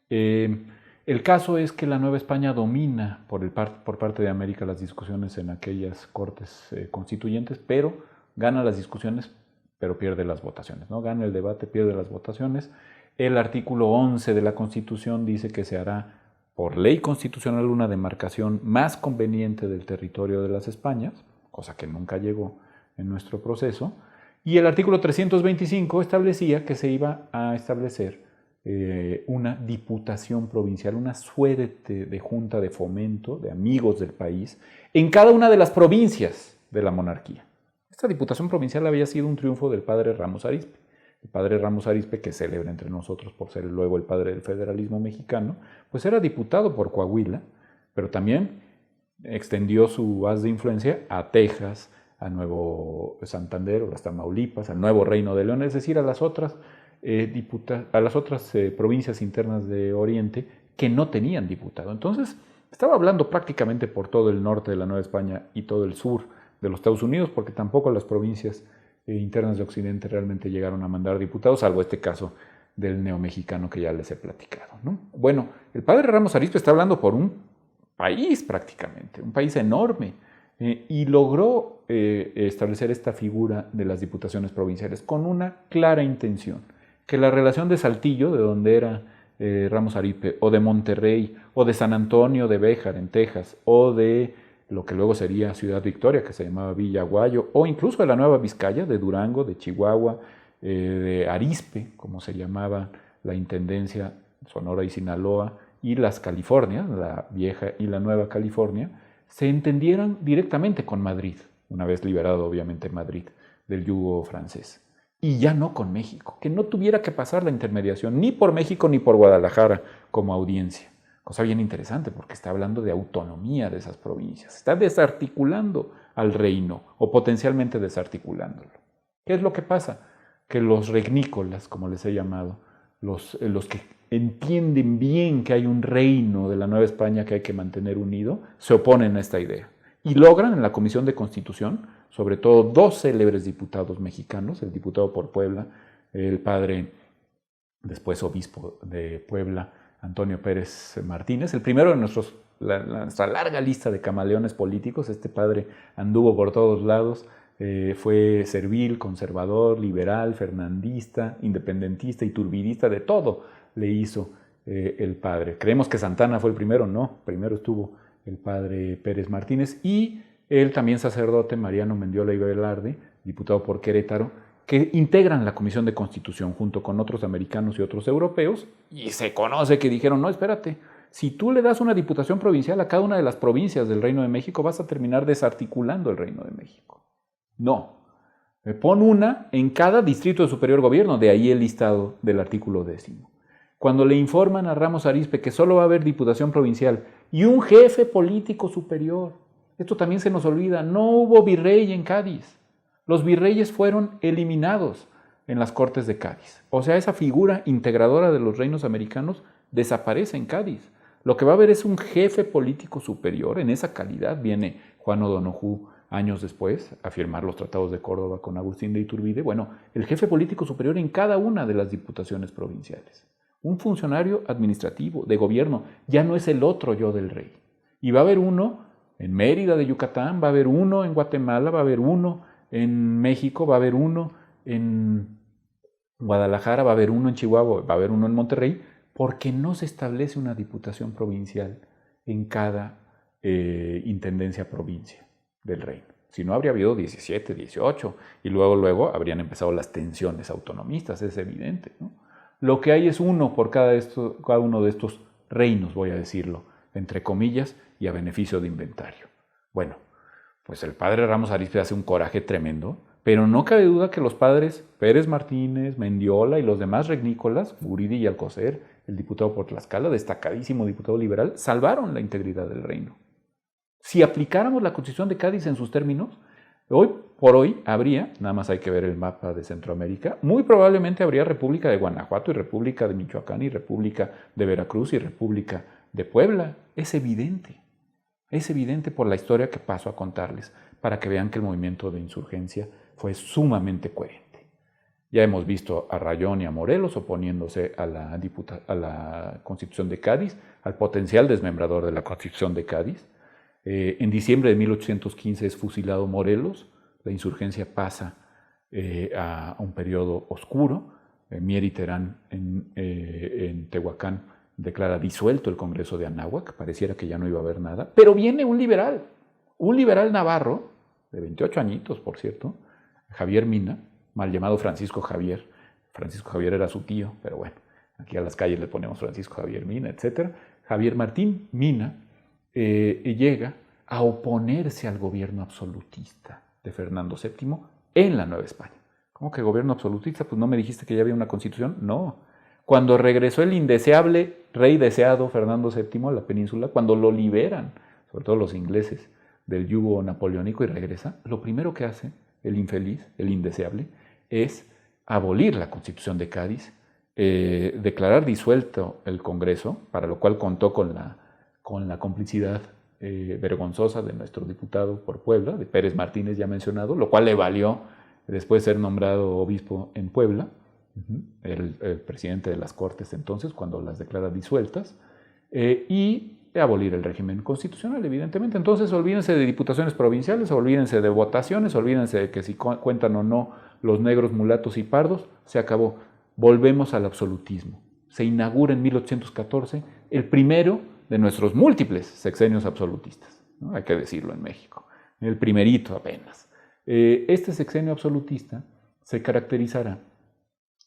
El caso es que la Nueva España domina por parte de América las discusiones en aquellas cortes constituyentes, pero gana las discusiones, pero pierde las votaciones, ¿no? Gana el debate, pierde las votaciones. El artículo 11 de la Constitución dice que se hará por ley constitucional una demarcación más conveniente del territorio de las Españas, cosa que nunca llegó en nuestro proceso, y el artículo 325 establecía que se iba a establecer una diputación provincial, una suerte de junta de fomento, de amigos del país, en cada una de las provincias de la monarquía. Esta diputación provincial había sido un triunfo del padre Ramos Arizpe. El padre Ramos Arizpe, que celebra entre nosotros por ser luego el padre del federalismo mexicano, pues era diputado por Coahuila, pero también extendió su haz de influencia a Texas, a Nuevo Santander o las Tamaulipas, al Nuevo Reino de León, es decir, a las otras provincias internas de Oriente que no tenían diputado. Entonces, estaba hablando prácticamente por todo el norte de la Nueva España y todo el sur de los Estados Unidos, porque tampoco las provincias internas de Occidente realmente llegaron a mandar diputados, salvo este caso del neomexicano que ya les he platicado, ¿no? Bueno, el padre Ramos Arizpe está hablando por un país prácticamente, un país enorme, y logró establecer esta figura de las diputaciones provinciales con una clara intención, que la relación de Saltillo, de donde era Ramos Arizpe, o de Monterrey, o de San Antonio de Béjar en Texas, o de lo que luego sería Ciudad Victoria, que se llamaba Villa Aguayo, o incluso de la Nueva Vizcaya, de Durango, de Chihuahua, de Arizpe, como se llamaba la Intendencia Sonora y Sinaloa, y las Californias, la Vieja y la Nueva California, se entendieran directamente con Madrid, una vez liberado obviamente Madrid del yugo francés, y ya no con México, que no tuviera que pasar la intermediación ni por México ni por Guadalajara como audiencia. Cosa bien interesante porque está hablando de autonomía de esas provincias. Está desarticulando al reino o potencialmente desarticulándolo. ¿Qué es lo que pasa? Que los regnícolas, como les he llamado, los que entienden bien que hay un reino de la Nueva España que hay que mantener unido, se oponen a esta idea. Y logran en la Comisión de Constitución, sobre todo dos célebres diputados mexicanos, el diputado por Puebla, el padre, después obispo de Puebla, Antonio Pérez Martínez, el primero de nuestra larga lista de camaleones políticos. Este padre anduvo por todos lados, fue servil, conservador, liberal, fernandista, independentista, iturbidista, de todo le hizo el padre. Creemos que Santana fue el primero, no, primero estuvo el padre Pérez Martínez y él también sacerdote, Mariano Mendiola y Velarde, diputado por Querétaro, que integran la Comisión de Constitución junto con otros americanos y otros europeos, y se conoce que dijeron, no, espérate, Si tú le das una diputación provincial a cada una de las provincias del Reino de México, vas a terminar desarticulando el Reino de México. No. Pon una en cada distrito de superior gobierno, de ahí el listado del artículo 10. Cuando le informan a Ramos Arizpe que solo va a haber diputación provincial y un jefe político superior, esto también se nos olvida, no hubo virrey en Cádiz. Los virreyes fueron eliminados en las Cortes de Cádiz. O sea, esa figura integradora de los reinos americanos desaparece en Cádiz. Lo que va a haber es un jefe político superior. En esa calidad viene Juan O'Donoghue años después a firmar los tratados de Córdoba con Agustín de Iturbide. Bueno, el jefe político superior en cada una de las diputaciones provinciales. Un funcionario administrativo, de gobierno, ya no es el otro yo del rey. Y va a haber uno en Mérida de Yucatán, va a haber uno en Guatemala, va a haber uno en México, va a haber uno en Guadalajara, va a haber uno en Chihuahua, va a haber uno en Monterrey, porque no se establece una diputación provincial en cada intendencia provincia del reino. Si no, habría habido 17, 18, y luego habrían empezado las tensiones autonomistas, es evidente, ¿no? Lo que hay es uno por cada uno de estos reinos, voy a decirlo, entre comillas, y a beneficio de inventario. Bueno, pues el padre Ramos Arizpe hace un coraje tremendo, pero no cabe duda que los padres Pérez Martínez, Mendiola y los demás regnícolas, Guridi y Alcocer, el diputado por Tlaxcala, destacadísimo diputado liberal, salvaron la integridad del reino. Si aplicáramos la Constitución de Cádiz en sus términos, hoy por hoy habría, nada más hay que ver el mapa de Centroamérica, muy probablemente habría República de Guanajuato y República de Michoacán y República de Veracruz y República de Puebla. Es evidente por la historia que paso a contarles, para que vean que el movimiento de insurgencia fue sumamente coherente. Ya hemos visto a Rayón y a Morelos oponiéndose a la Constitución de Cádiz, al potencial desmembrador de la Constitución de Cádiz. En diciembre de 1815 es fusilado Morelos, la insurgencia pasa a un periodo oscuro. Mier y Terán en Tehuacán declara disuelto el Congreso de Anáhuac, pareciera que ya no iba a haber nada, pero viene un liberal navarro, de 28 añitos, por cierto, Javier Mina, mal llamado Francisco Javier. Francisco Javier era su tío, pero bueno, aquí a las calles le ponemos Francisco Javier Mina, etc. Javier Martín Mina llega a oponerse al gobierno absolutista de Fernando VII en la Nueva España. ¿Cómo que gobierno absolutista? Pues no me dijiste que ya había una constitución. No. Cuando regresó el indeseable rey deseado Fernando VII a la península, cuando lo liberan, sobre todo los ingleses, del yugo napoleónico y regresa, lo primero que hace el infeliz, el indeseable, es abolir la Constitución de Cádiz, declarar disuelto el Congreso, para lo cual contó con la complicidad vergonzosa de nuestro diputado por Puebla, de Pérez Martínez ya mencionado, lo cual le valió después ser nombrado obispo en Puebla, el presidente de las Cortes entonces, cuando las declara disueltas, y abolir el régimen constitucional, evidentemente. Entonces, olvídense de diputaciones provinciales, olvídense de votaciones, olvídense de que si cuentan o no los negros, mulatos y pardos, se acabó. Volvemos al absolutismo. Se inaugura en 1814 el primero de nuestros múltiples sexenios absolutistas, ¿no? Hay que decirlo en México, el primerito apenas. Este sexenio absolutista se caracterizará,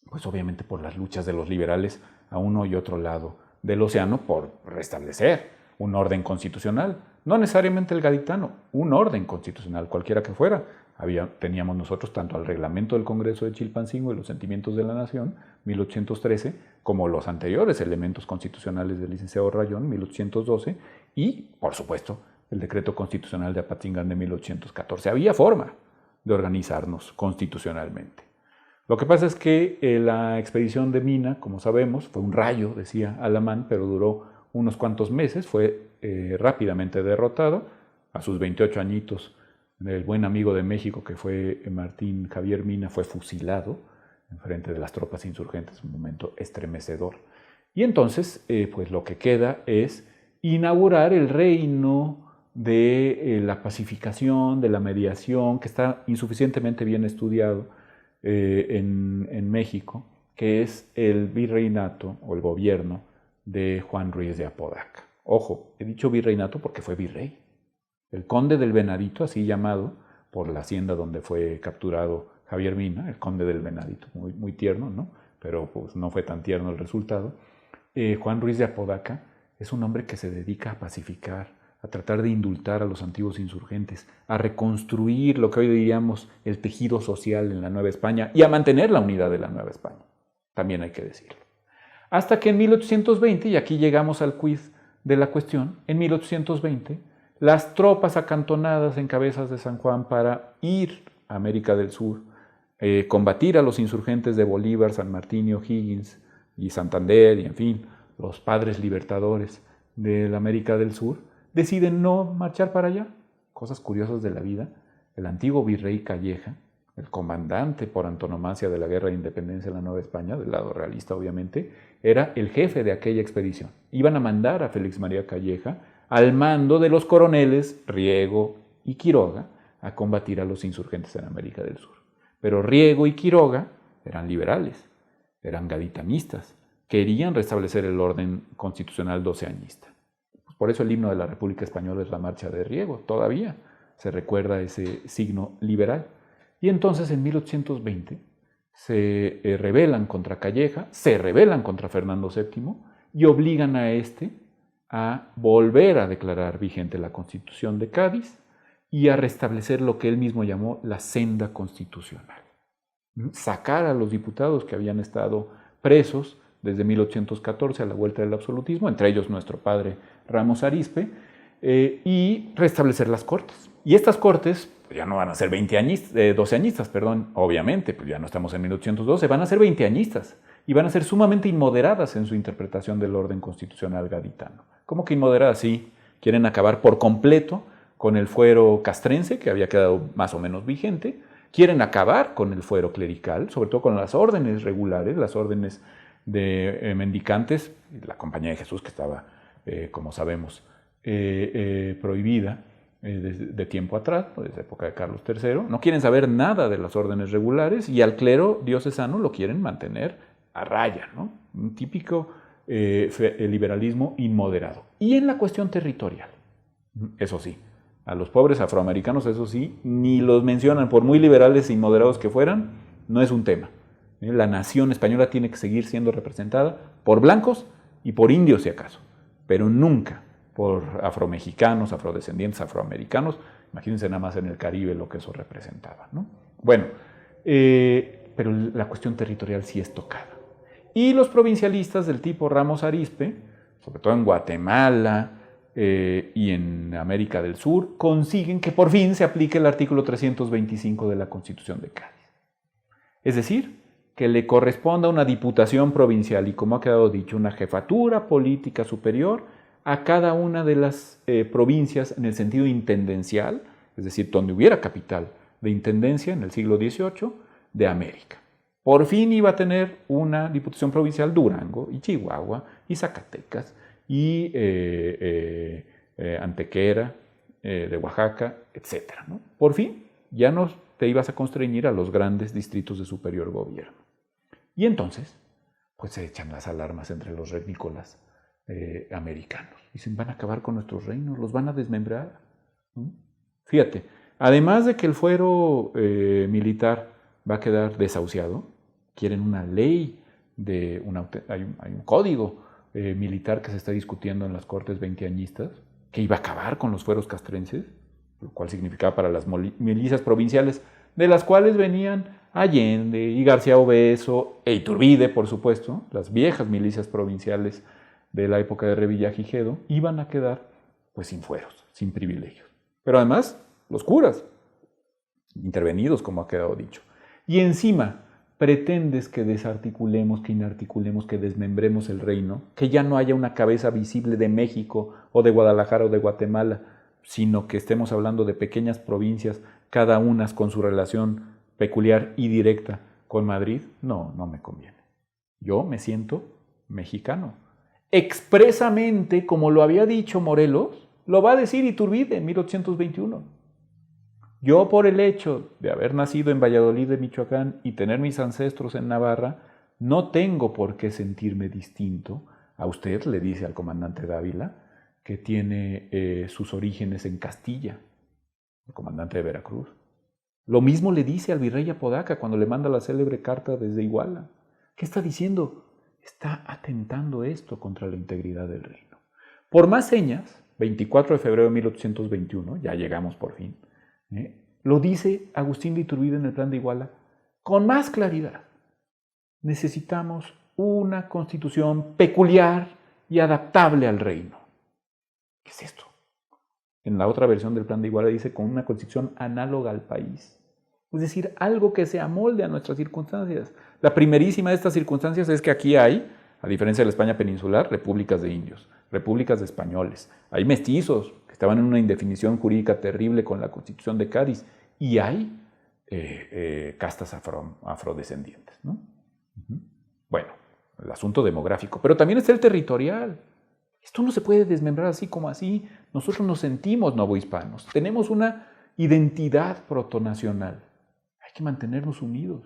pues obviamente por las luchas de los liberales a uno y otro lado del océano por restablecer un orden constitucional, no necesariamente el gaditano, un orden constitucional cualquiera que fuera. Teníamos nosotros tanto al reglamento del Congreso de Chilpancingo y los sentimientos de la Nación, 1813, como los anteriores elementos constitucionales del licenciado Rayón, 1812, y, por supuesto, el decreto constitucional de Apatzingán de 1814. Había forma de organizarnos constitucionalmente. Lo que pasa es que la expedición de Mina, como sabemos, fue un rayo, decía Alamán, pero duró unos cuantos meses, fue rápidamente derrotado. A sus 28 añitos, el buen amigo de México, que fue Martín Javier Mina, fue fusilado en frente de las tropas insurgentes, un momento estremecedor. Y entonces, pues lo que queda es inaugurar el reino de la pacificación, de la mediación, que está insuficientemente bien estudiado en México, que es el virreinato o el gobierno de Juan Ruiz de Apodaca. Ojo, he dicho virreinato porque fue virrey. El conde del Venadito, así llamado por la hacienda donde fue capturado Javier Mina, el conde del Venadito, muy, muy tierno, ¿no? Pero pues no fue tan tierno el resultado. Juan Ruiz de Apodaca es un hombre que se dedica a pacificar, a tratar de indultar a los antiguos insurgentes, a reconstruir lo que hoy diríamos el tejido social en la Nueva España y a mantener la unidad de la Nueva España, también hay que decirlo. Hasta que en 1820, y aquí llegamos al quiz de la cuestión, en 1820, las tropas acantonadas en Cabezas de San Juan para ir a América del Sur, combatir a los insurgentes de Bolívar, San Martín y O'Higgins y Santander, y en fin, los padres libertadores de la América del Sur, deciden no marchar para allá. Cosas curiosas de la vida. El antiguo virrey Calleja, el comandante por antonomasia de la Guerra de Independencia en la Nueva España, del lado realista obviamente, era el jefe de aquella expedición. Iban a mandar a Félix María Calleja al mando de los coroneles Riego y Quiroga a combatir a los insurgentes en América del Sur. Pero Riego y Quiroga eran liberales, eran gaditanistas, querían restablecer el orden constitucional doceañista. Por eso el himno de la República Española es la marcha de Riego, todavía se recuerda ese signo liberal. Y entonces en 1820 se rebelan contra Calleja, se rebelan contra Fernando VII y obligan a este a volver a declarar vigente la Constitución de Cádiz y a restablecer lo que él mismo llamó la senda constitucional. Sacar a los diputados que habían estado presos desde 1814 a la vuelta del absolutismo, entre ellos nuestro padre Ramos Arizpe, y restablecer las cortes. Y estas cortes ya no van a ser 12añistas, obviamente, pues ya no estamos en 1812, van a ser 20añistas y van a ser sumamente inmoderadas en su interpretación del orden constitucional gaditano. ¿Cómo que inmoderadas? Sí, quieren acabar por completo con el fuero castrense, que había quedado más o menos vigente, quieren acabar con el fuero clerical, sobre todo con las órdenes regulares, las órdenes de mendicantes, la Compañía de Jesús que estaba, como sabemos, prohibida de tiempo atrás, desde la época de Carlos III, no quieren saber nada de las órdenes regulares y al clero diocesano lo quieren mantener a raya, ¿no? Un típico liberalismo inmoderado. Y en la cuestión territorial, eso sí, a los pobres afroamericanos, eso sí, ni los mencionan, por muy liberales e inmoderados que fueran, no es un tema. La nación española tiene que seguir siendo representada por blancos y por indios, si acaso, pero nunca por afromexicanos, afrodescendientes, afroamericanos. Imagínense nada más en el Caribe lo que eso representaba, ¿no? Bueno, pero la cuestión territorial sí es tocada. Y los provincialistas del tipo Ramos Arizpe, sobre todo en Guatemala y en América del Sur, consiguen que por fin se aplique el artículo 325 de la Constitución de Cádiz. Es decir, que le corresponda una diputación provincial y, como ha quedado dicho, una jefatura política superior a cada una de las provincias en el sentido intendencial, es decir, donde hubiera capital de intendencia en el siglo XVIII de América. Por fin iba a tener una diputación provincial Durango y Chihuahua y Zacatecas y Antequera de Oaxaca, etc., ¿no? Por fin ya no te ibas a constreñir a los grandes distritos de superior gobierno. Y entonces, pues se echan las alarmas entre los renícolas americanos. Dicen, van a acabar con nuestros reinos, los van a desmembrar. Fíjate, además de que el fuero militar va a quedar desahuciado, quieren una ley, hay un código militar que se está discutiendo en las cortes veinteañistas, que iba a acabar con los fueros castrenses, lo cual significaba para las milicias provinciales, de las cuales venían Allende y García Obeso e Iturbide, por supuesto, las viejas milicias provinciales de la época de Revillagigedo, iban a quedar pues sin fueros, sin privilegios. Pero además, los curas, intervenidos, como ha quedado dicho. Y encima, pretendes que desarticulemos, que inarticulemos, que desmembremos el reino, que ya no haya una cabeza visible de México o de Guadalajara o de Guatemala, sino que estemos hablando de pequeñas provincias, cada una con su relación peculiar y directa con Madrid. No, no me conviene. Yo me siento mexicano. Expresamente, como lo había dicho Morelos, lo va a decir Iturbide en 1821. Yo, por el hecho de haber nacido en Valladolid de Michoacán y tener mis ancestros en Navarra, no tengo por qué sentirme distinto. A usted, le dice al comandante Dávila, que tiene sus orígenes en Castilla, el comandante de Veracruz. Lo mismo le dice al virrey Apodaca cuando le manda la célebre carta desde Iguala. ¿Qué está diciendo? Está atentando esto contra la integridad del reino. Por más señas, 24 de febrero de 1821, ya llegamos por fin, lo dice Agustín de Iturbide en el Plan de Iguala con más claridad. Necesitamos una constitución peculiar y adaptable al reino. ¿Qué es esto? En la otra versión del Plan de Iguala dice con una constitución análoga al país. Es decir, algo que se amolde a nuestras circunstancias. La primerísima de estas circunstancias es que aquí hay, a diferencia de la España peninsular, repúblicas de indios, repúblicas de españoles. Hay mestizos que estaban en una indefinición jurídica terrible con la Constitución de Cádiz y hay castas afrodescendientes, ¿no? Bueno, el asunto demográfico, pero también está el territorial. Esto no se puede desmembrar así como así. Nosotros nos sentimos novohispanos, tenemos una identidad protonacional. Hay que mantenernos unidos.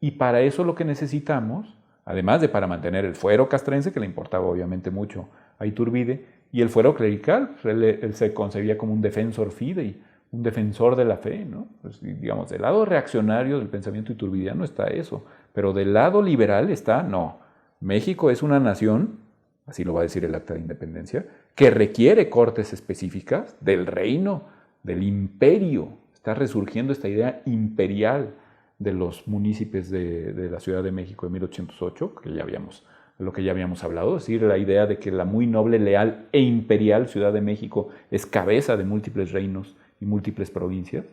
Y para eso lo que necesitamos, además de para mantener el fuero castrense, que le importaba obviamente mucho a Iturbide, y el fuero clerical, él se concebía como un defensor fidei, un defensor de la fe, ¿no? Pues, digamos, del lado reaccionario del pensamiento iturbidiano está eso, pero del lado liberal está, no, México es una nación, así lo va a decir el Acta de Independencia, que requiere cortes específicas del reino, del imperio. Está resurgiendo esta idea imperial de los municipios de la Ciudad de México de 1808, lo que ya habíamos hablado, es decir, la idea de que la muy noble, leal e imperial Ciudad de México es cabeza de múltiples reinos y múltiples provincias.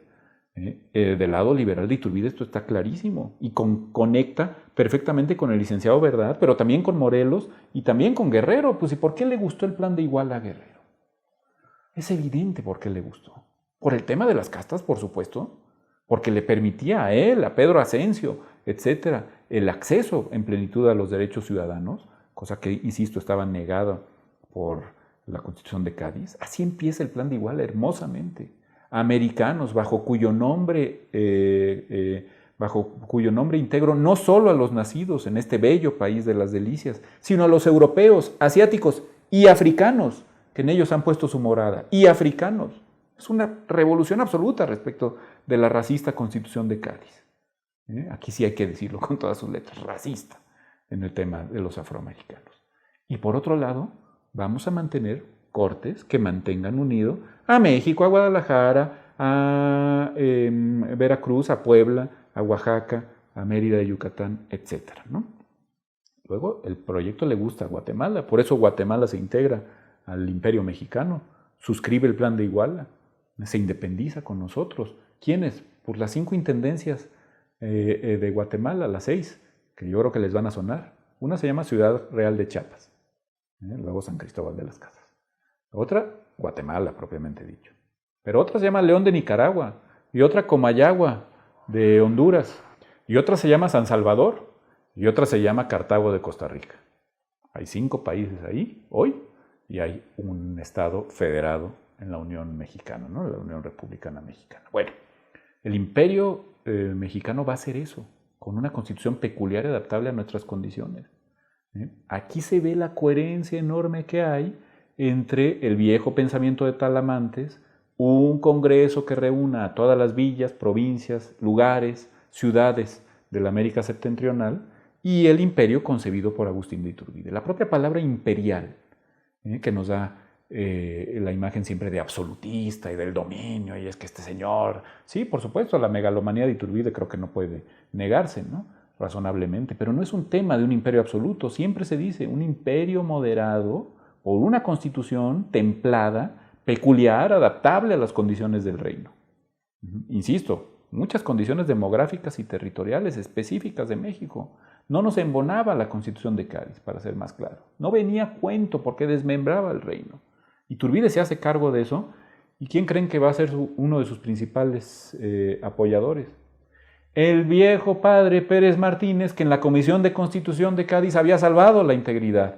Del lado liberal de Iturbide esto está clarísimo y conecta perfectamente con el licenciado Verdad, pero también con Morelos y también con Guerrero. Pues, ¿y por qué le gustó el Plan de Iguala a Guerrero? Es evidente por qué le gustó. Por el tema de las castas, por supuesto, porque le permitía a él, a Pedro Asensio, etcétera, el acceso en plenitud a los derechos ciudadanos, cosa que, insisto, estaba negada por la Constitución de Cádiz. Así empieza el Plan de Iguala hermosamente. Americanos, bajo cuyo nombre integro no solo a los nacidos en este bello país de las delicias, sino a los europeos, asiáticos y africanos, que en ellos han puesto su morada, y africanos. Es una revolución absoluta respecto de la racista Constitución de Cádiz. Aquí sí hay que decirlo con todas sus letras, racista en el tema de los afroamericanos. Y por otro lado, vamos a mantener cortes que mantengan unido a México, a Guadalajara, a Veracruz, a Puebla, a Oaxaca, a Mérida, Yucatán, etc., ¿no? Luego, el proyecto le gusta a Guatemala, por eso Guatemala se integra al Imperio Mexicano, suscribe el Plan de Iguala, se independiza con nosotros. ¿Quiénes? Pues las 5 intendencias de Guatemala, las 6, que yo creo que les van a sonar. Una se llama Ciudad Real de Chiapas, luego San Cristóbal de las Casas. Otra, Guatemala, propiamente dicho. Pero otra se llama León de Nicaragua, y otra Comayagua de Honduras, y otra se llama San Salvador, y otra se llama Cartago de Costa Rica. Hay 5 países ahí, hoy, y hay un estado federado en la Unión Mexicana, ¿no? La Unión Republicana Mexicana. Bueno, el imperio mexicano va a hacer eso, con una constitución peculiar y adaptable a nuestras condiciones. Aquí se ve la coherencia enorme que hay entre el viejo pensamiento de Talamantes, un congreso que reúna a todas las villas, provincias, lugares, ciudades de la América septentrional, y el imperio concebido por Agustín de Iturbide. La propia palabra imperial, que nos da la imagen siempre de absolutista y del dominio, y es que este señor, sí, por supuesto, la megalomanía de Iturbide creo que no puede negarse, ¿no? Razonablemente, pero no es un tema de un imperio absoluto, siempre se dice un imperio moderado por una constitución templada, peculiar, adaptable a las condiciones del reino. Insisto, muchas condiciones demográficas y territoriales específicas de México. No nos embonaba la Constitución de Cádiz, para ser más claro. No venía a cuento porque desmembraba el reino. Iturbide se hace cargo de eso. ¿Y quién creen que va a ser uno de sus principales apoyadores? El viejo padre Pérez Martínez, que en la Comisión de Constitución de Cádiz había salvado la integridad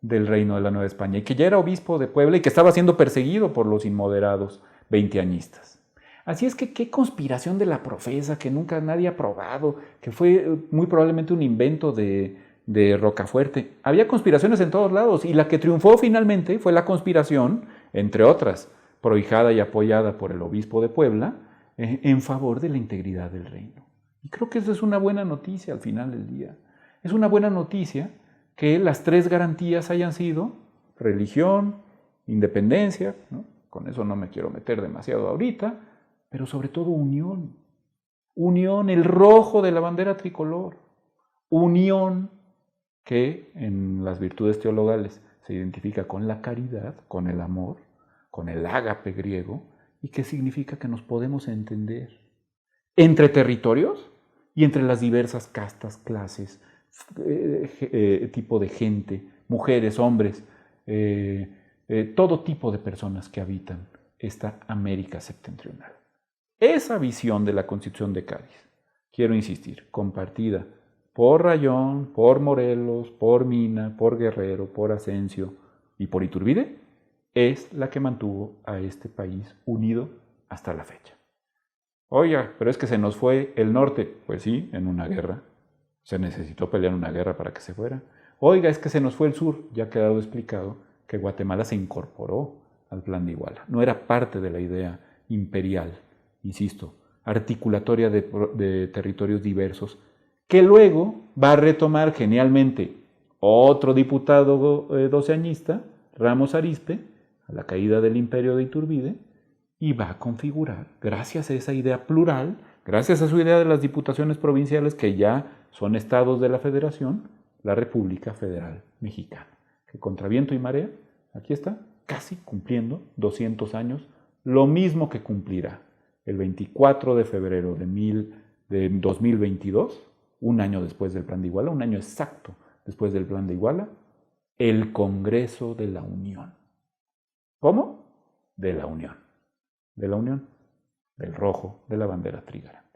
del reino de la Nueva España y que ya era obispo de Puebla y que estaba siendo perseguido por los inmoderados veinteañistas. Así es que qué conspiración de la profesa que nunca nadie ha probado, que fue muy probablemente un invento de Rocafuerte. Había conspiraciones en todos lados y la que triunfó finalmente fue la conspiración, entre otras, prohijada y apoyada por el obispo de Puebla, en favor de la integridad del reino. Y creo que eso es una buena noticia al final del día. Es una buena noticia que las 3 garantías hayan sido religión, independencia, ¿no? Con eso no me quiero meter demasiado ahorita, pero sobre todo unión. Unión, el rojo de la bandera tricolor. Unión que en las virtudes teologales se identifica con la caridad, con el amor, con el ágape griego, y que significa que nos podemos entender entre territorios y entre las diversas castas, clases, tipo de gente, mujeres, hombres, todo tipo de personas que habitan esta América septentrional. Esa visión de la Constitución de Cádiz, quiero insistir, compartida por Rayón, por Morelos, por Mina, por Guerrero, por Asensio y por Iturbide, es la que mantuvo a este país unido hasta la fecha. Oiga, pero es que se nos fue el norte. Pues sí, en una guerra. Se necesitó pelear una guerra para que se fuera. Oiga, es que se nos fue el sur. Ya ha quedado explicado que Guatemala se incorporó al Plan de Iguala. No era parte de la idea imperial, insisto, articulatoria de territorios diversos, que luego va a retomar genialmente otro diputado doceañista, Ramos Arizpe, a la caída del imperio de Iturbide, y va a configurar, gracias a esa idea plural, gracias a su idea de las diputaciones provinciales que ya son estados de la federación, la República Federal Mexicana, que contra viento y marea, aquí está, casi cumpliendo 200 años, lo mismo que cumplirá el 24 de febrero de 2022, un año después del Plan de Iguala, un año exacto después del Plan de Iguala, el Congreso de la Unión. ¿Cómo? De la Unión. De la Unión, del rojo de la bandera trigarante.